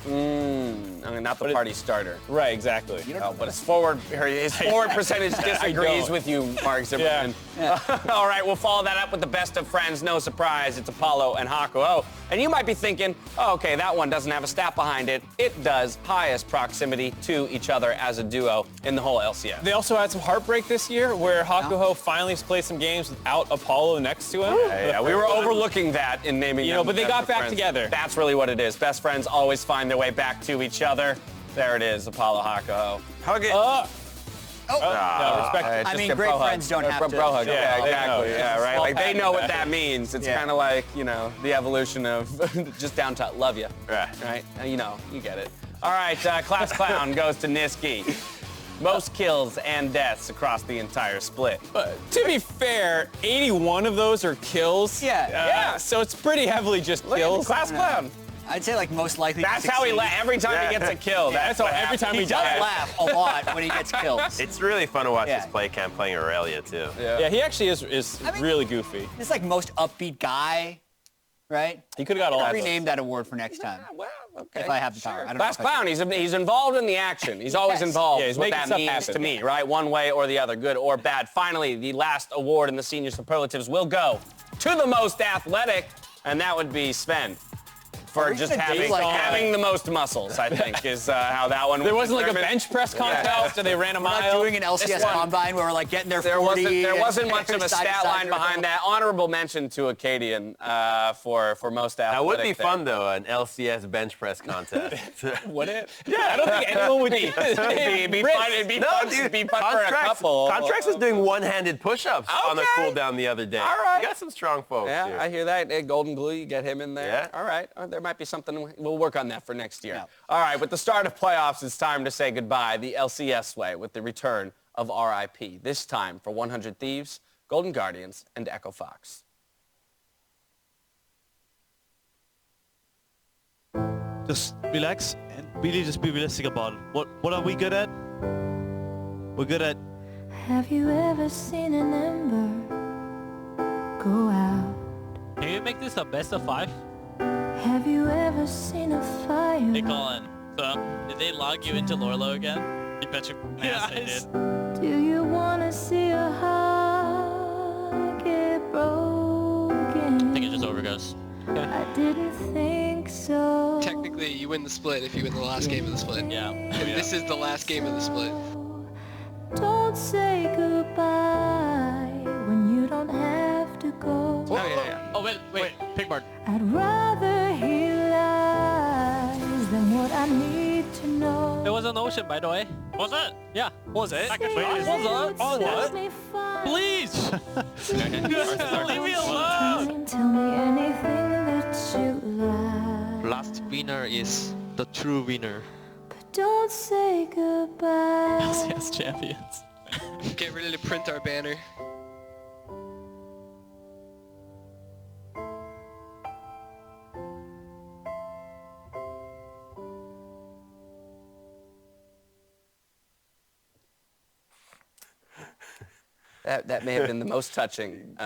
I mean, not the party starter. Right, exactly. But his forward percentage disagrees with you, Mark Zimmerman. Yeah. All right, we'll follow that up with the best of friends. No surprise, it's Apollo and Hakuho. And you might be thinking, oh, okay, that one doesn't have a stat behind it. It does. Highest proximity to each other as a duo in the whole LCS. They also had some heartbreak this year where Hakuho finally played some games without Apollo next to him. Yeah, we were overlooking that in naming them. But they got back friends. Together. That's really what it is. Best friends always find their way back to each other. There it is, Apollo Hakuho. Hug it. No, respect. I mean, great friends don't have to. Bro hug. Yeah, exactly. Know. Yeah, right. Like they know what that means. It's kind of like, the evolution of just down to love you. Right. You get it. All right, Class Clown goes to Niski. Most kills and deaths across the entire split. But to be fair, 81 of those are kills. Yeah. So it's pretty heavily just Look kills. at Class Clown. I'd say like most likely. That's how he every time he gets a kill. That's how every time he does laugh a lot when he gets kills. It's really fun to watch this play cam playing Aurelia too. Yeah, he actually is really goofy. He's like most upbeat guy, right? He could have got all I'll rename that award for next time. Well, okay. If I have the power. I don't Class know if Clown, he's involved in the action. He's always involved. Yeah, he's what making that stuff means happen. to me, right? One way or the other, good or bad. Finally, the last award in the senior superlatives will go to the most athletic, and that would be Sven. For just having the most muscles, I think, is how that one. There wasn't like a bench press contest, or they ran a mile. We're not doing an LCS combine where we're like getting their 40. There wasn't much of a stat line behind that. Honorable mention to Acadian for most athletic. That would be fun though, an LCS bench press contest. Would it? Yeah, I don't think anyone would be. It'd be fun. It'd be fun for a couple. Contracts is doing one-handed push-ups on the cooldown the other day. All right. You got some strong folks. Yeah, here. I hear that. Hey, Golden Glue, you get him in there. Yeah. All right. There might be something. We'll work on that for next year. Yeah. All right. With the start of playoffs, it's time to say goodbye the LCS way with the return of RIP. This time for 100 Thieves, Golden Guardians, and Echo Fox. Just relax and really just be realistic about it. What are we good at? We're good at. Have you ever seen an ember go out? Can you make this a best of 5? Have you ever seen a fire? Hey Colin, so did they log you into Lorlo again? You bet your ass they did. Do you wanna see a heart get broken? I think it just overgoes. I didn't think so. Technically, you win the split if you win the last game of the split. Yeah. And this is the last game of the split. Don't say goodbye when you don't have to go. Oh yeah. Oh wait, Pigboard. I'd rather hear lies than what I need to know. It was an ocean, by the way. Was it? Yeah. Was it? Please. Leave me alone. Tell me anything that you like. Last winner is the true winner. But don't say goodbye. LCS champions. Get ready to print our banner. That may have been the most touching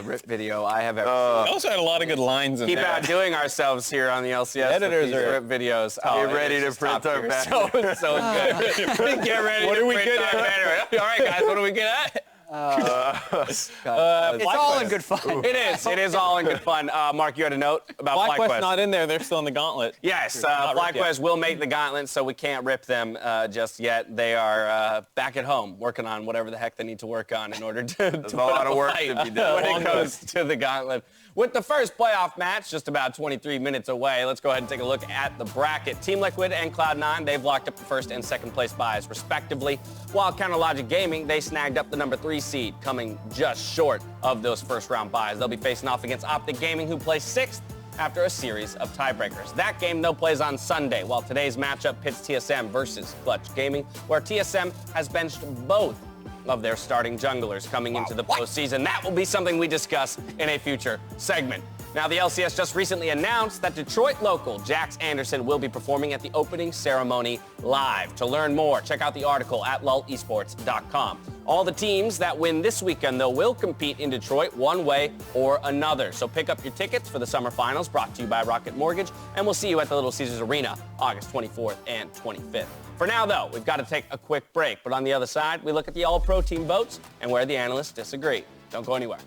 rip video I have ever seen. We also had a lot of good lines in Keep there. outdoing ourselves here on the LCS. Editors with these are rip videos. Get ready to print our banner. So good. Get ready What to are we print good our at? banner. All right, guys, what are we good at? It's all in good fun. It is all in good fun. Mark, you had a note about FlyQuest FlyQuest. not in there. They're still in the gauntlet. Yes, Not ripped yet. FlyQuest will make the gauntlet, so we can't rip them just yet. They are back at home working on whatever the heck they need to work on in order to There's a lot of work to be done. when it goes to the gauntlet. With the first playoff match just about 23 minutes away, let's go ahead and take a look at the bracket. Team Liquid and Cloud9, they've locked up the first and second place buys respectively, while Counterlogic Gaming, they snagged up the number 3 seed, coming just short of those first round buys. They'll be facing off against Optic Gaming, who placed 6th after a series of tiebreakers. That game, though, plays on Sunday, while today's matchup pits TSM versus Clutch Gaming, where TSM has benched both of their starting junglers coming into the postseason. That will be something we discuss in a future segment. Now, the LCS just recently announced that Detroit local Jax Anderson will be performing at the opening ceremony live. To learn more, check out the article at lulesports.com. All the teams that win this weekend, though, will compete in Detroit one way or another. So pick up your tickets for the summer finals, brought to you by Rocket Mortgage, and we'll see you at the Little Caesars Arena August 24th and 25th. For now, though, we've got to take a quick break. But on the other side, we look at the All-Pro team votes and where the analysts disagree. Don't go anywhere.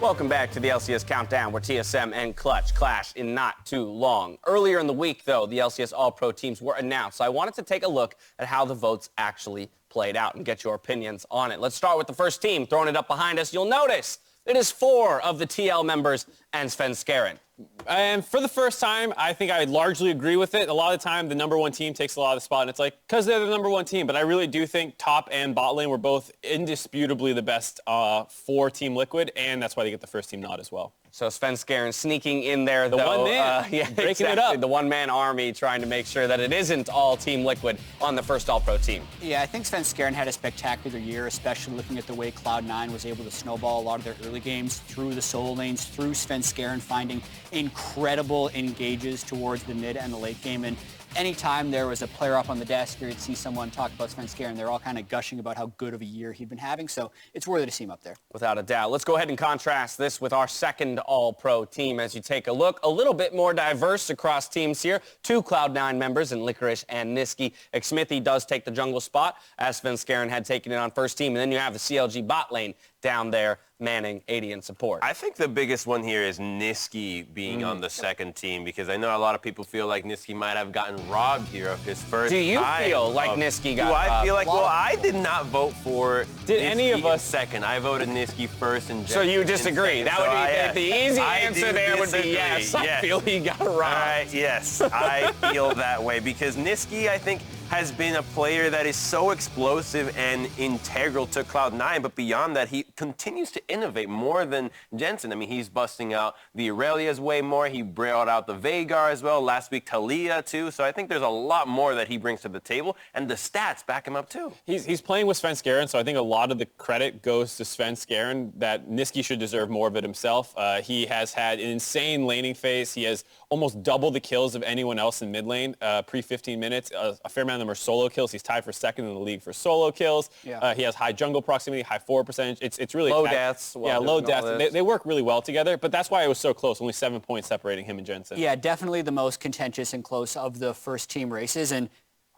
Welcome back to the LCS Countdown, where TSM and Clutch clash in not too long. Earlier in the week, though, the LCS All-Pro teams were announced, so I wanted to take a look at how the votes actually played out and get your opinions on it. Let's start with the first team. Throwing it up behind us, you'll notice it is 4 of the TL members and Svenskeren. And for the first time, I think I largely agree with it. A lot of the time, the number 1 team takes a lot of the spot, and it's like, because they're the number 1 team. But I really do think top and bot lane were both indisputably the best for Team Liquid, and that's why they get the first team nod as well. So Sven Skaren sneaking in there, The though. one man, yeah, breaking exactly. it up. The one-man army trying to make sure that it isn't all Team Liquid on the first All-Pro team. Yeah, I think Sven Skaren had a spectacular year, especially looking at the way Cloud9 was able to snowball a lot of their early games through the solo lanes, through Sven Skaren finding incredible engages towards the mid and the late game. And anytime there was a player up on the desk, you'd see someone talk about Sven Skaren. They're all kind of gushing about how good of a year he'd been having, so it's worthy to see him up there. Without a doubt. Let's go ahead and contrast this with our second All-Pro team as you take a look. A little bit more diverse across teams here. 2 Cloud9 members in Licorice and Niski. Xmithy does take the jungle spot, as Sven Skaren had taken it on first team. And then you have the CLG bot lane down there manning AD and support. I think the biggest one here is Niski being on the second team, because I know a lot of people feel like Niski might have gotten robbed here of his first Do you time feel like Niski got Do I feel like, robbed? well, I did not vote for Did Niski any of us- second. I voted Niski first and So you Jensen disagree. second. That So would be the easy I answer do there would be disagree. yes. I feel he got robbed. All right, yes, I feel that way, because Niski, I think, has been a player that is so explosive and integral to Cloud9, but beyond that, he continues to innovate more than Jensen. I mean, he's busting out the Aurelias way more. He brought out the Veigar as well. Last week, Talia, too. So I think there's a lot more that he brings to the table, and the stats back him up, too. He's playing with Sven Skaren, so I think a lot of the credit goes to Sven Skaren, that Niski should deserve more of it himself. He has had an insane laning phase. He has almost double the kills of anyone else in mid lane pre-15 minutes. A fair amount of them are solo kills. He's tied for second in the league for solo kills. Yeah. He has high jungle proximity, high forward percentage. It's really Low deaths. Yeah, low deaths. They work really well together, but that's why it was so close. Only 7 points separating him and Jensen. Yeah, definitely the most contentious and close of the first team races. And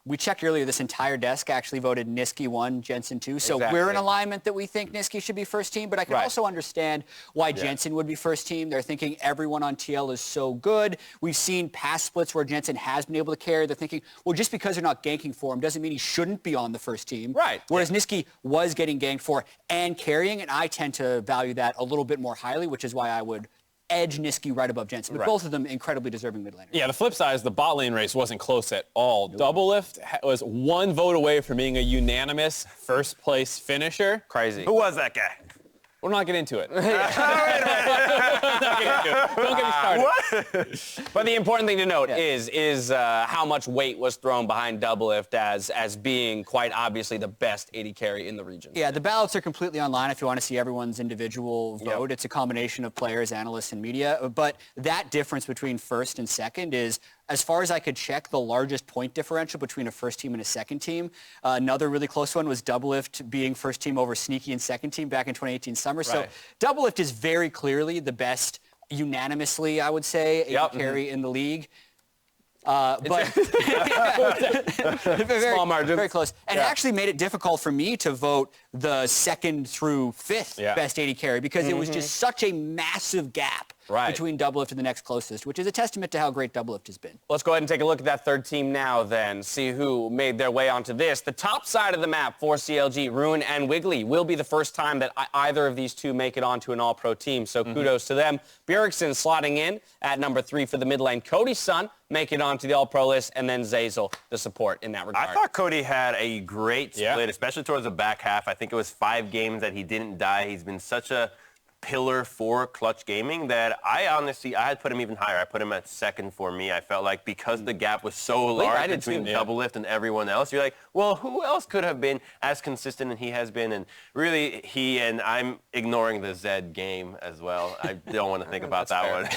we checked earlier, this entire desk actually voted Niski 1, Jensen 2. So Exactly. we're in alignment that we think Niski should be first team, but I can also understand why Jensen would be first team. They're thinking everyone on TL is so good. We've seen past splits where Jensen has been able to carry. They're thinking, well, just because they're not ganking for him doesn't mean he shouldn't be on the first team. Right. Whereas Niski was getting ganked for and carrying, and I tend to value that a little bit more highly, which is why I would edge Niski right above Jensen. But both of them incredibly deserving mid laners. Yeah, the flip side is the bot lane race wasn't close at all. Doublelift was 1 vote away from being a unanimous first place finisher. Crazy. Who was that guy? We'll not get into it. Not get into it. Don't get me started. But the important thing to note is how much weight was thrown behind Doublelift as being quite obviously the best AD carry in the region. Yeah, the ballots are completely online if you want to see everyone's individual vote. It's a combination of players, analysts, and media. But that difference between first and second is, as far as I could check, the largest point differential between a first team and a second team. Another really close one was Doublelift being first team over Sneaky in second team back in 2018 summer. So Doublelift is very clearly the best, unanimously, I would say, AD carry in the league. But Small margins. very close. And it actually made it difficult for me to vote the second through fifth best AD carry, because it was just such a massive gap between Doublelift and the next closest, which is a testament to how great Doublelift has been. Let's go ahead and take a look at that third team now then, see who made their way onto this. The top side of the map for CLG, Ruin and Wiggly, will be the first time that either of these two make it onto an all-pro team, so kudos to them. Bjergsen slotting in at number 3 for the mid lane. Cody's son making it onto the all-pro list, and then Zazel, the support in that regard. I thought Cody had a great split, especially towards the back half. I think it was 5 games that he didn't die. He's been such a pillar for Clutch Gaming that I had put him even higher. I put him at second for me. I felt like because the gap was so large between Doublelift and everyone else, you're like, well, who else could have been as consistent as he has been? And really, I'm ignoring the Zed game as well. I don't want to think about that one.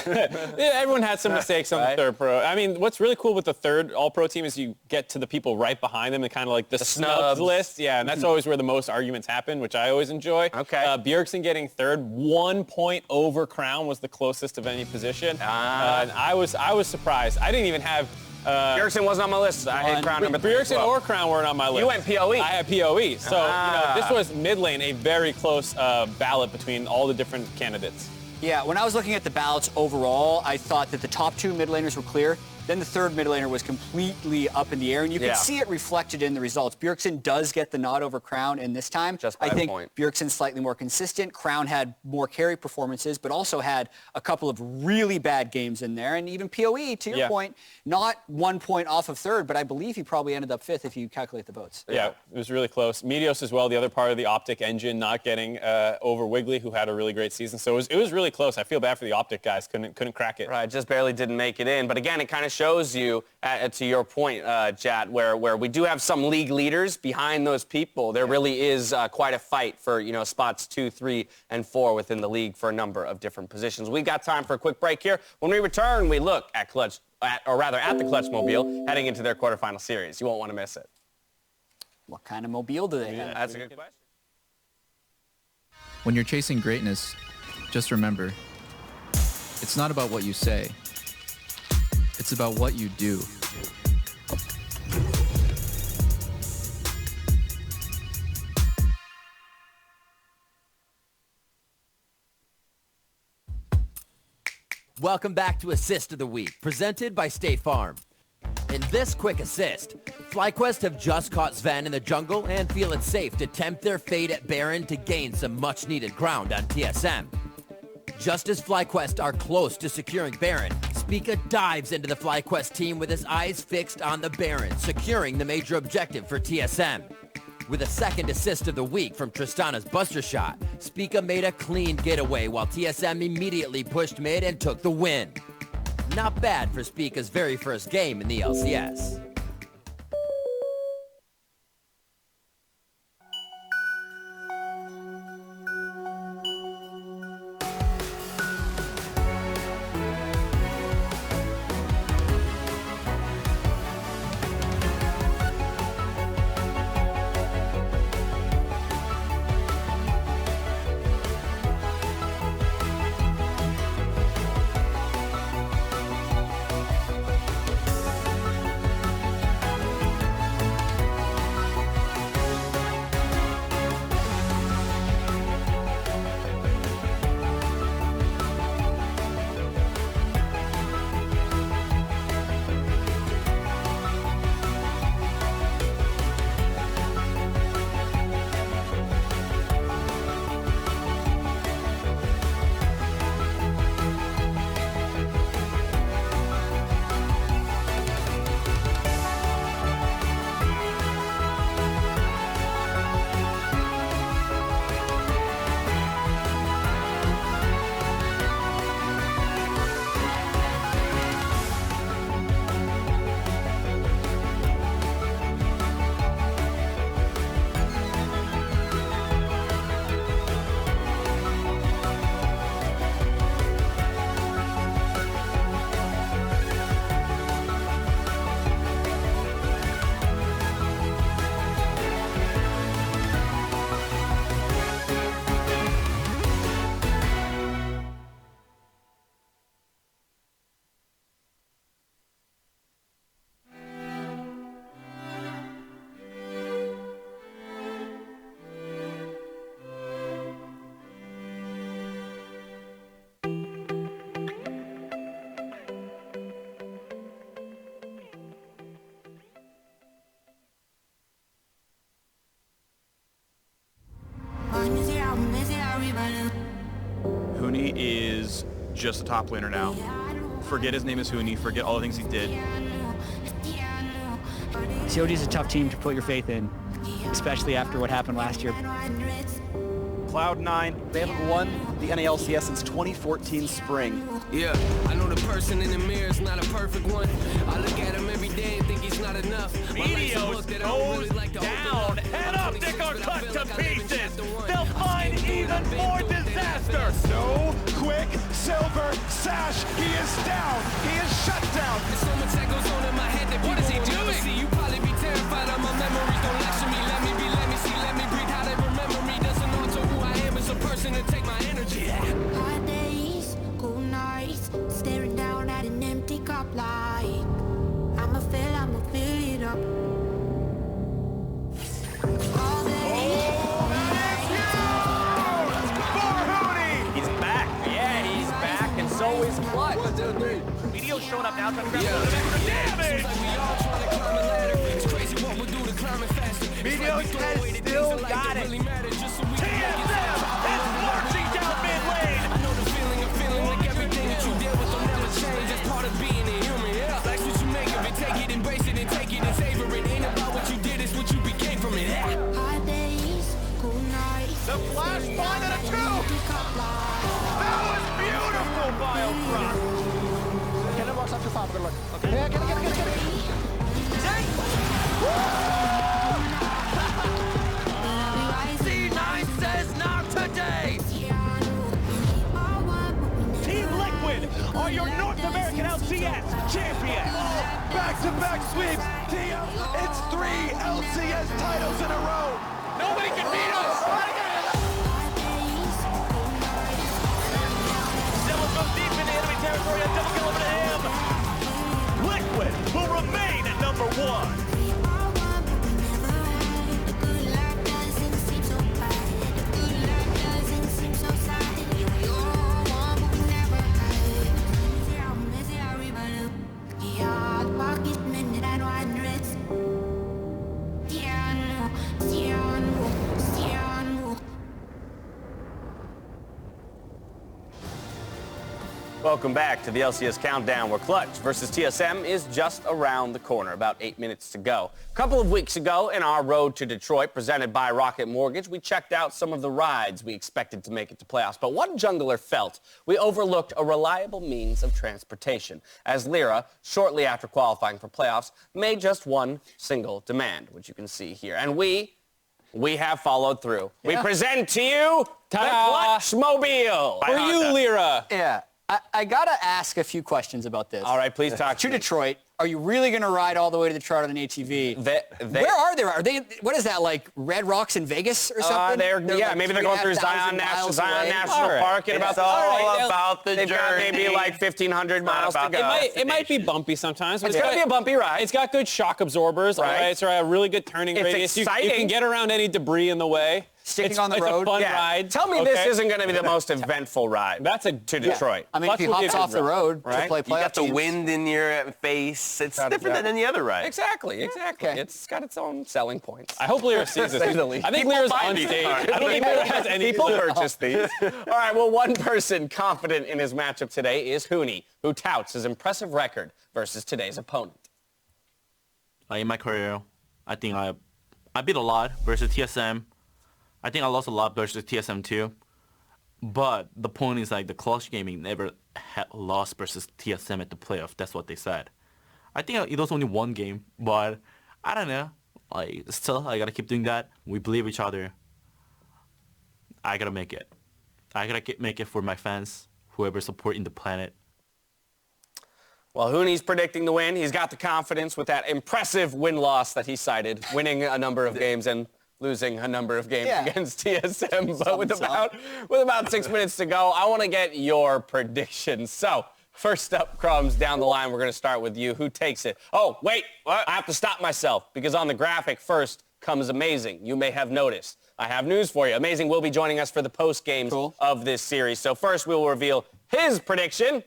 Yeah, everyone had some mistakes on the third pro. I mean, what's really cool with the third all-pro team is you get to the people right behind them and kind of like the snubs list. Yeah, and that's always where the most arguments happen, which I always enjoy. Okay. Bjergsen getting third, 1 point over Crown was the closest of any position. And I was surprised. I didn't even have Bjergsen wasn't on my list. I had Crown number 3. Bjergsen or Crown weren't on my list. You went PoE. I had PoE. So, this was mid lane, a very close ballot between all the different candidates. Yeah, when I was looking at the ballots overall, I thought that the top 2 mid laners were clear. Then the third mid laner was completely up in the air, and you can see it reflected in the results. Bjergsen does get the nod over Crown in this time. Just by I think a point. Bjergsen's slightly more consistent. Crown had more carry performances, but also had a couple of really bad games in there. And even PoE, to your point, not 1 point off of third, but I believe he probably ended up fifth if you calculate the votes. Yeah, it was really close. Meteos as well, the other part of the Optic engine, not getting over Wiggly, who had a really great season. So it was really close. I feel bad for the Optic guys. Couldn't crack it. Right, just barely didn't make it in. But again, it kind of shows you, to your point, Jat, where we do have some league leaders behind those people. There really is quite a fight for, spots 2, 3, and 4 within the league for a number of different positions. We've got time for a quick break here. When we return, we look at at the Clutch Mobile heading into their quarterfinal series. You won't want to miss it. What kind of mobile do they have? That's a good question. When you're chasing greatness, just remember, it's not about what you say. It's about what you do. Welcome back to Assist of the Week, presented by State Farm. In this quick assist, FlyQuest have just caught Sven in the jungle and feel it's safe to tempt their fate at Baron to gain some much-needed ground on TSM. Just as FlyQuest are close to securing Baron, Spica dives into the FlyQuest team with his eyes fixed on the Baron, securing the major objective for TSM. With a second assist of the week from Tristana's buster shot, Spica made a clean getaway while TSM immediately pushed mid and took the win. Not bad for Spica's very first game in the LCS. Huni is just a top laner now. Forget his name is Huni, forget all the things he did. COD is a tough team to put your faith in, especially after what happened last year. Cloud9, they haven't won the NALCS since 2014 spring. Yeah, I know the person in the mirror is not a perfect one. I look at him every day and think he's not enough. Meteos goes down, and Optic are cut to pieces. They'll find even more disaster. No quick silver sash. He is down. He is shut down. There's so much that goes on in my head that what is he doing? See, you probably be terrified of my memories. Don't lecture me. Let me be, let me see, let me breathe. How they remember me doesn't alter who I am as a person and take my energy. Hard days, cool nights, staring down at an empty cup like I'ma fill it up. All day. He's back. Yeah, he's back, and so is Clutch. Mio showing up now, trying to grab a little extra damage. Minos has still got it. TSM is marching down mid lane. I know the feeling of feeling like everything that you deal with will never change. That's part of being a human. Yeah, that's what you make of it. Take it, embrace it, and take it and savor it. Ain't about what you did, it's what you became from it. Hard days, cool nights. The flash find at a 2. That was beautiful, Biofrost. Can I walk up to 5? Good luck. Okay. Yeah, get it. C9 says not today. Team Liquid are your North American LCS champions. Back-to-back sweeps. It's 3 LCS titles in a row. Nobody can beat us. Zealous goes deep into enemy territory. A double kill over to him. Liquid will remain at number 1. Welcome back to the LCS Countdown, where Clutch versus TSM is just around the corner, about 8 minutes to go. A couple of weeks ago, in our Road to Detroit, presented by Rocket Mortgage, we checked out some of the rides we expected to make it to playoffs. But one jungler felt we overlooked a reliable means of transportation, as Lyra, shortly after qualifying for playoffs, made just one single demand, which you can see here. And we have followed through. Yeah. We present to you the Clutch Mobile. For you, Lyra. Yeah. I gotta ask a few questions about this. All right, please talk to Detroit. Are you really gonna ride all the way to Detroit on an ATV? Where are they? Are they? What is that, like Red Rocks in Vegas or something? Maybe they're going through Zion National Park. It's all about the journey. They've got maybe like 1,500 miles to go. It might be bumpy sometimes. It's gonna be a bumpy ride. It's got good shock absorbers. Right. It's a really good turning radius. You can get around any debris in the way. Sticking on the road. It's a fun ride. Tell me this isn't going to be the most eventful ride. To Detroit. I mean, if he hops off the road to play playoff You got the wind in your face. It's different than any other ride. Exactly. Okay. It's got its own selling points. I hope Lyra sees this. I think Lyra's on stage. I don't think Lyra has any people purchase these. All right, well, one person confident in his matchup today is Hooney, who touts his impressive record versus today's opponent. In my career, I think I beat a lot versus TSM. I think I lost a lot versus TSM too. But the point is the Clutch Gaming never had lost versus TSM at the playoff. That's what they said. I think it was only one game, but I don't know. Still, I gotta keep doing that. We believe each other. I gotta make it. I gotta make it for my fans, whoever's supporting the planet. Well, Hooney's predicting the win. He's got the confidence with that impressive win-loss that he cited, winning a number of games and losing a number of games against TSM. But with about 6 minutes to go, I want to get your predictions. So, first up, Crumbs, down the line, we're going to start with you. Who takes it? Oh, wait. What? I have to stop myself because on the graphic first comes Amazing. You may have noticed. I have news for you. Amazing will be joining us for the post-games of this series. So first, we will reveal his prediction,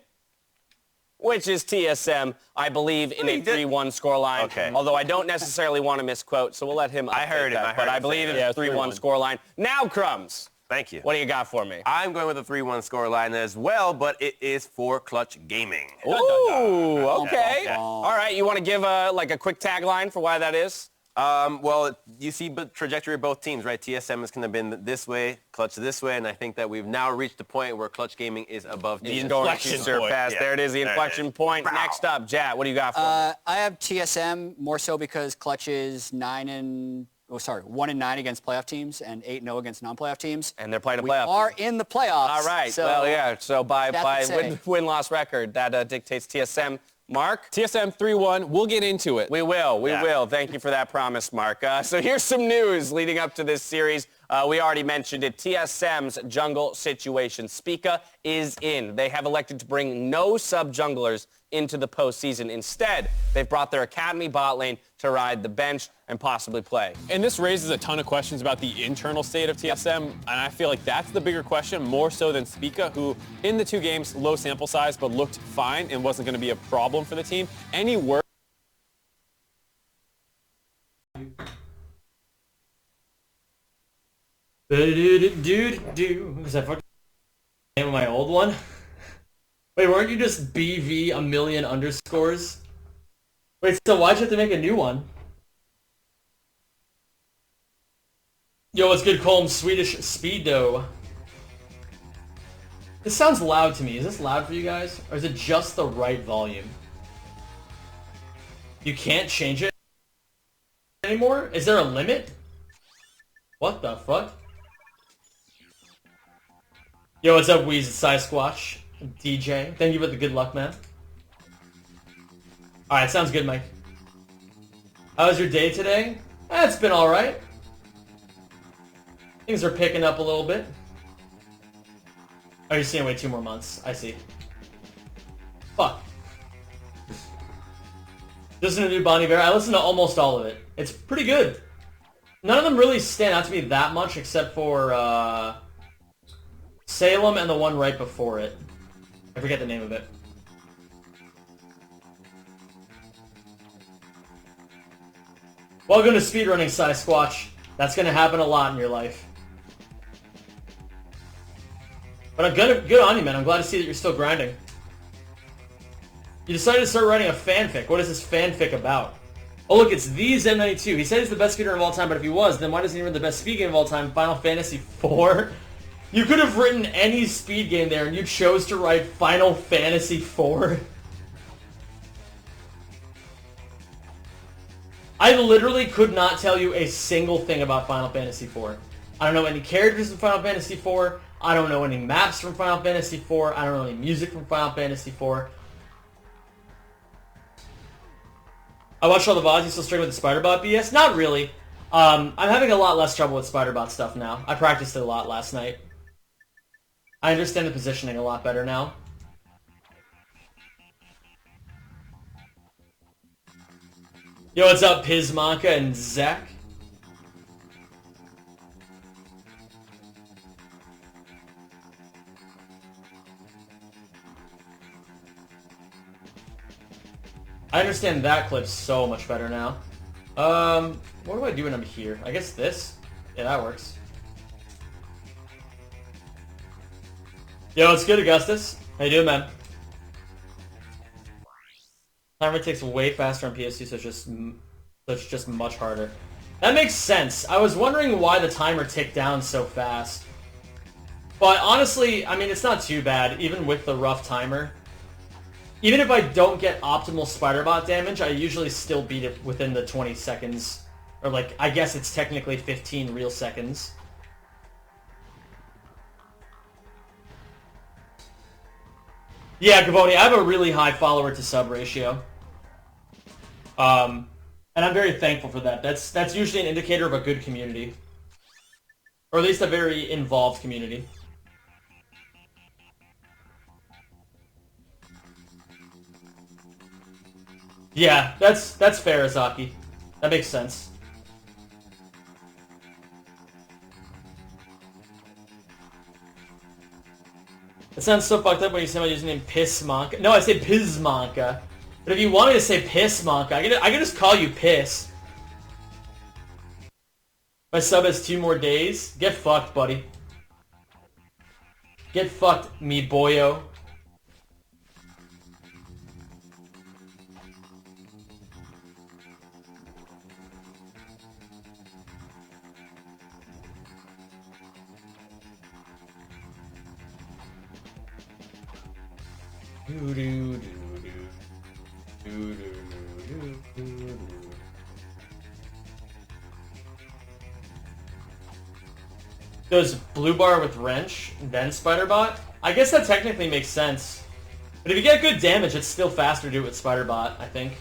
which is TSM, I believe, in a 3-1 scoreline. Okay. Although I don't necessarily want to misquote, so we'll let him I heard him. But I believe it's a 3-1 scoreline. Now, Crumbs. Thank you. What do you got for me? I'm going with a 3-1 scoreline as well, but it is for Clutch Gaming. Ooh, okay. All right, you want to give a quick tagline for why that is? Well, you see the trajectory of both teams, right? TSM is going to be this way, Clutch this way, and I think that we've now reached the point where Clutch Gaming is above the inflection point. There it is, the inflection point. Wow. Next up, Jat, what do you got for me? I have TSM more so because Clutch is 1-9 against playoff teams and 8-0 against non-playoff teams. And they're playing a playoff. We are in the playoffs. All right. So well, yeah. So by win-loss record, that dictates TSM. Mark? TSM 3-1. We'll get into it. We will. We will. Thank you for that promise, Mark. So here's some news leading up to this series. We already mentioned it. TSM's jungle situation. Spica is in. They have elected to bring no sub-junglers into the postseason. Instead, they've brought their academy bot lane to ride the bench and possibly play. And this raises a ton of questions about the internal state of TSM, and I feel like that's the bigger question, more so than Spica, who in the 2 games, low sample size, but looked fine and wasn't going to be a problem for the team. Any work? Because I fucked the name of my old one. Wait, weren't you just BV a million underscores? Wait, so why'd you have to make a new one? Yo, what's good, Colm? Swedish Speedo. This sounds loud to me. Is this loud for you guys? Or is it just the right volume? You can't change it anymore? Is there a limit? What the fuck? Yo, what's up, Weez? It's Squatch. DJ. Thank you for the good luck, man. Alright, sounds good, Mike. How was your day today? It's been alright. Things are picking up a little bit. Oh, you're seeing wait 2 more months. I see. Fuck. Listen to new Bonnie Bear. I listen to almost all of it. It's pretty good. None of them really stand out to me that much except for Salem and the one right before it. I forget the name of it. Welcome to speedrunning, Squatch. That's gonna happen a lot in your life. But I'm good on you, man. I'm glad to see that you're still grinding. You decided to start writing a fanfic. What is this fanfic about? Oh, look, it's the Zen92. He said he's the best speedrunner of all time, but if he was, then why doesn't he run the best speed game of all time, Final Fantasy IV? You could have written any speed game there, and you chose to write Final Fantasy IV. I literally could not tell you a single thing about Final Fantasy IV. I don't know any characters in Final Fantasy IV. I don't know any maps from Final Fantasy IV. I don't know any music from Final Fantasy IV. I watched all the VODs. You still struggling with the Spider-Bot BS? Not really. I'm having a lot less trouble with Spider-Bot stuff now. I practiced it a lot last night. I understand the positioning a lot better now. Yo, what's up, Pizmanka and Zach? I understand that clip so much better now. What do I do when I'm here? I guess this? Yeah, that works. Yo, it's good, Augustus. How you doing, man? Timer takes way faster on PS2, so it's just much harder. That makes sense. I was wondering why the timer ticked down so fast. But honestly, I mean, it's not too bad, even with the rough timer. Even if I don't get optimal Spider-Bot damage, I usually still beat it within the 20 seconds. Or like, I guess it's technically 15 real seconds. Yeah, Cavoni, I have a really high follower to sub ratio. And I'm very thankful for that. That's usually an indicator of a good community. Or at least a very involved community. Yeah, that's fair, Azaki. That makes sense. It sounds so fucked up when you say my username Pissmonka. No, I say Pizmonka. But if you want me to say Pissmonka, I can just call you Piss. My sub has 2 more days. Get fucked, buddy. Get fucked, me boyo. Goes blue bar with wrench, then Spider-Bot? I guess that technically makes sense. But if you get good damage, it's still faster to do it with Spider-Bot, I think.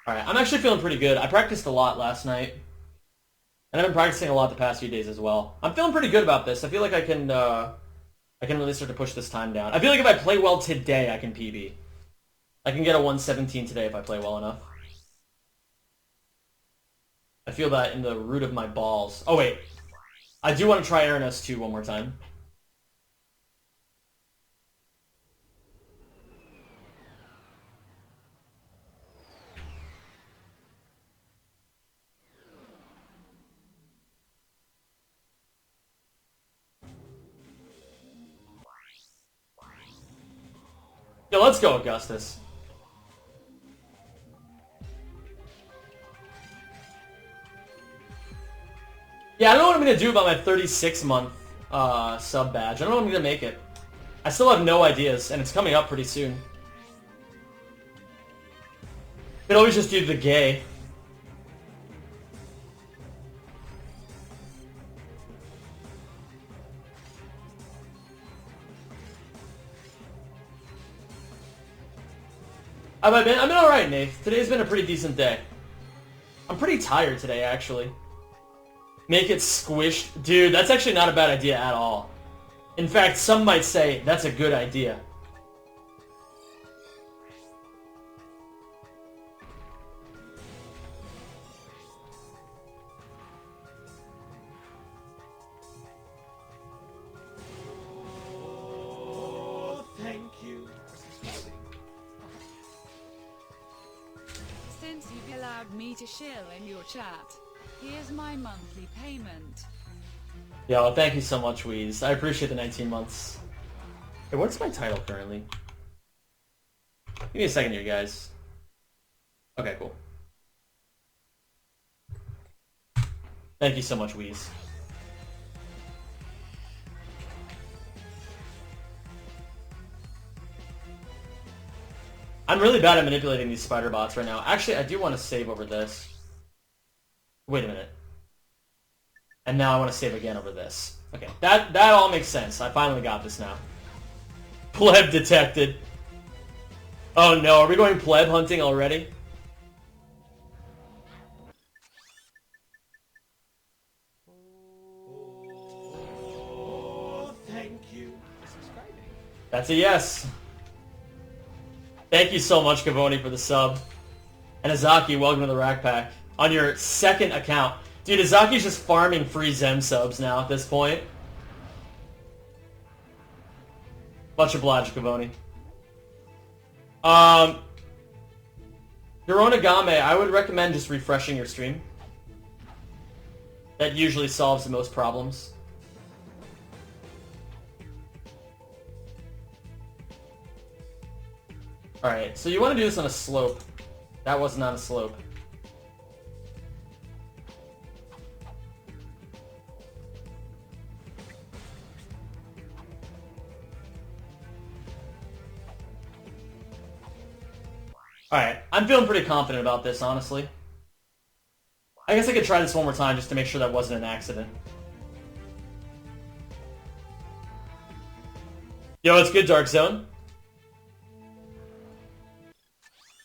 Alright, I'm actually feeling pretty good. I practiced a lot last night. And I've been practicing a lot the past few days as well. I'm feeling pretty good about this. I feel like I can really start to push this time down. I feel like if I play well today, I can PB. I can get a 117 today if I play well enough. I feel that in the root of my balls. Oh wait. I do want to try Aaron S2 one more time. Yo, let's go, Augustus. Yeah, I don't know what I'm going to do about my 36-month sub badge. I don't know what I'm going to make it. I still have no ideas, and it's coming up pretty soon. Could always just do the gay. Have I been? I've been alright, Nate. Today's been a pretty decent day. I'm pretty tired today, actually. Make it squished. Dude, that's actually not a bad idea at all. In fact, some might say that's a good idea. Thank you. Since you've allowed me to shill in your chat, here's my monthly payment. Yo, thank you so much, Wheeze. I appreciate the 19 months. Hey, what's my title currently? Give me a second here, guys. Okay, cool. Thank you so much, Wheeze. I'm really bad at manipulating these spider bots right now. Actually, I do want to save over this. Wait a minute. And now I want to save again over this. Okay, that all makes sense. I finally got this now. Pleb detected. Oh no, are we going pleb hunting already? Thank you for subscribing. That's a yes. Thank you so much, Cavoni, for the sub. And Azaki, welcome to the Rack Pack. On your second account. Dude, Azaki's just farming free Zem subs now at this point. Much obliged, Cavoni. Hironagame, I would recommend just refreshing your stream. That usually solves the most problems. Alright, so you want to do this on a slope. That was not a slope. Alright, I'm feeling pretty confident about this, honestly. I guess I could try this one more time just to make sure that wasn't an accident. Yo, it's good, Dark Zone.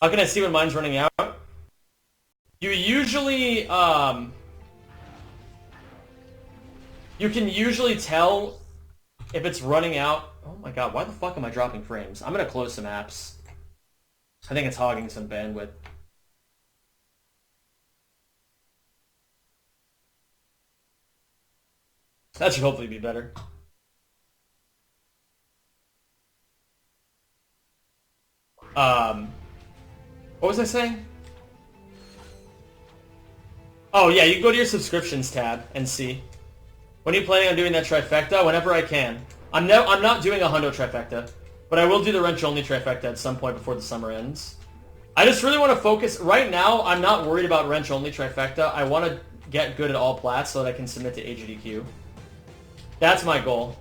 How can I see when mine's running out? You usually, you can usually tell if it's running out. Oh my god, why the fuck am I dropping frames? I'm gonna close some apps. I think it's hogging some bandwidth. That should hopefully be better. What was I saying? Oh yeah, you can go to your subscriptions tab and see. When are you planning on doing that trifecta? Whenever I can. I'm not doing a hundo trifecta, but I will do the wrench-only trifecta at some point before the summer ends. I just really want to focus. Right now, I'm not worried about wrench-only trifecta. I want to get good at all plats so that I can submit to AGDQ. That's my goal.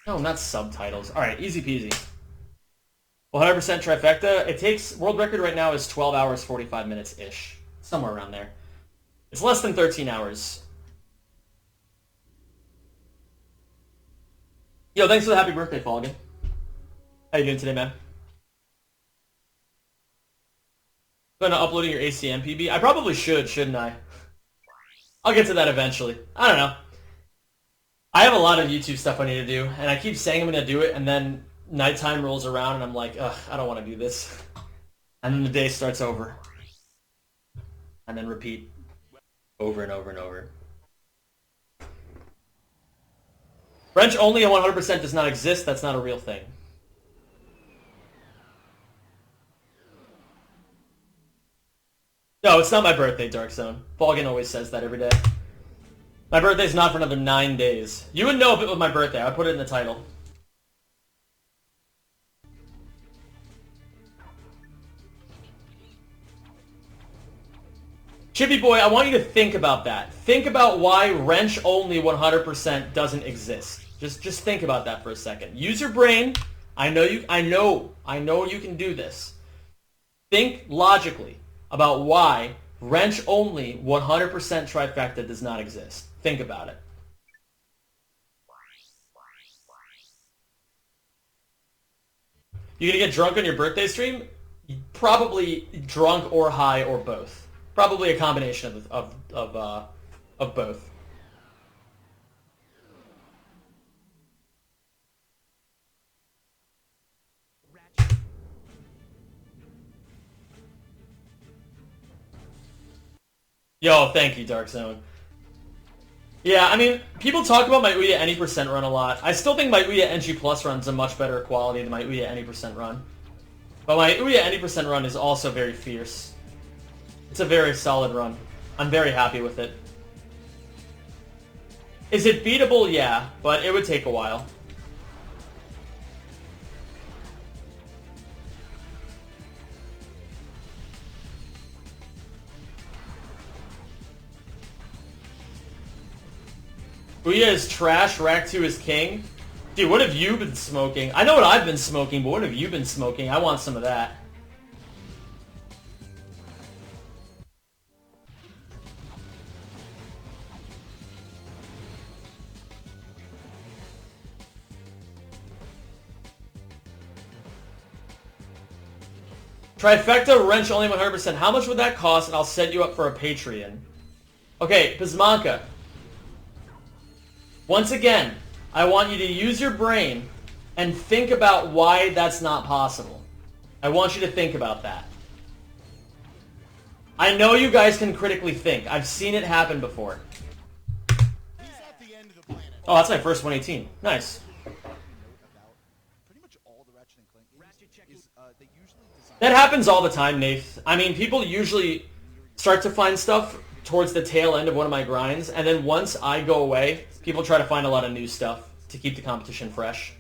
No, not subtitles. Alright, easy peasy. Well, 100% trifecta. It takes... World record right now is 12 hours, 45 minutes-ish. Somewhere around there. It's less than 13 hours. Yo, thanks for the happy birthday, Falcon. How you doing today, man? Going to uploading your ACM PB? I probably should, shouldn't I? I'll get to that eventually. I don't know. I have a lot of YouTube stuff I need to do, and I keep saying I'm going to do it, and then nighttime rolls around, and I'm like, ugh, I don't want to do this. And then the day starts over. And then repeat. Over and over and over. French only and 100% does not exist. That's not a real thing. No, it's not my birthday, Dark Zone. Falcon always says that every day. My birthday's not for another 9 days. You would know if it was my birthday. I put it in the title. Chippy Boy, I want you to think about that. Think about why wrench only 100% doesn't exist. Just think about that for a second. Use your brain. I know you can do this. Think logically about why wrench only 100% trifecta does not exist. Think about it. You gonna get drunk on your birthday stream? Probably drunk or high or both. Probably a combination of both. Yo, thank you, Dark Zone. Yeah, I mean, people talk about my Ouya any percent run a lot. I still think my Ouya NG Plus run's a much better quality than my Ouya any percent run. But my Ouya any percent run is also very fierce. It's a very solid run. I'm very happy with it. Is it beatable? Yeah, but it would take a while. Ouya is trash, Rack 2 is king. Dude, what have you been smoking? I know what I've been smoking, but what have you been smoking? I want some of that. Trifecta wrench only 100%. How much would that cost? And I'll set you up for a Patreon. Okay, Pismanka. Once again, I want you to use your brain and think about why that's not possible. I want you to think about that. I know you guys can critically think. I've seen it happen before. Oh, that's my first 118. Nice. That happens all the time, Nath. I mean, people usually start to find stuff towards the tail end of one of my grinds, and then once I go away, people try to find a lot of new stuff to keep the competition fresh.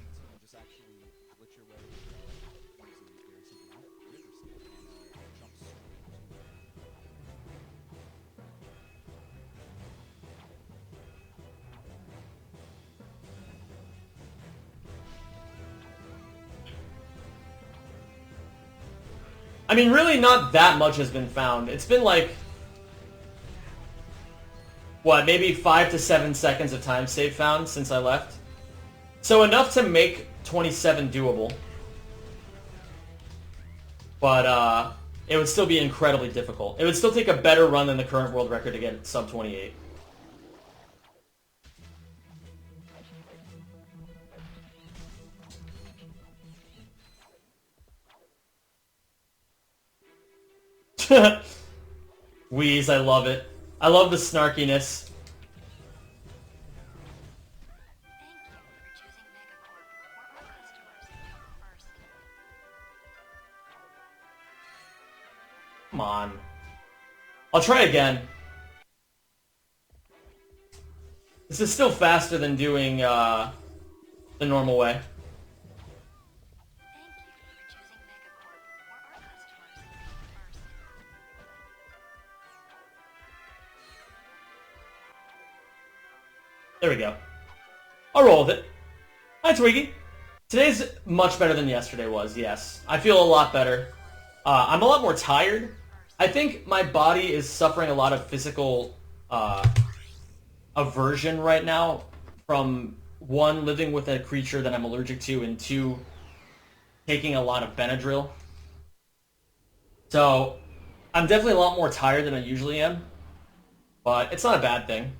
I mean, really not that much has been found. It's been like, what, maybe 5 to 7 seconds of time save found since I left. So enough to make 27 doable. But it would still be incredibly difficult. It would still take a better run than the current world record to get sub 28. Wheeze, I love it. I love the snarkiness. Come on. I'll try again. This is still faster than doing the normal way. There we go. I'll roll with it. Hi, Twiggy. Today's much better than yesterday was, yes. I feel a lot better. I'm a lot more tired. I think my body is suffering a lot of physical aversion right now from, one, living with a creature that I'm allergic to, and two, taking a lot of Benadryl. So I'm definitely a lot more tired than I usually am, but it's not a bad thing.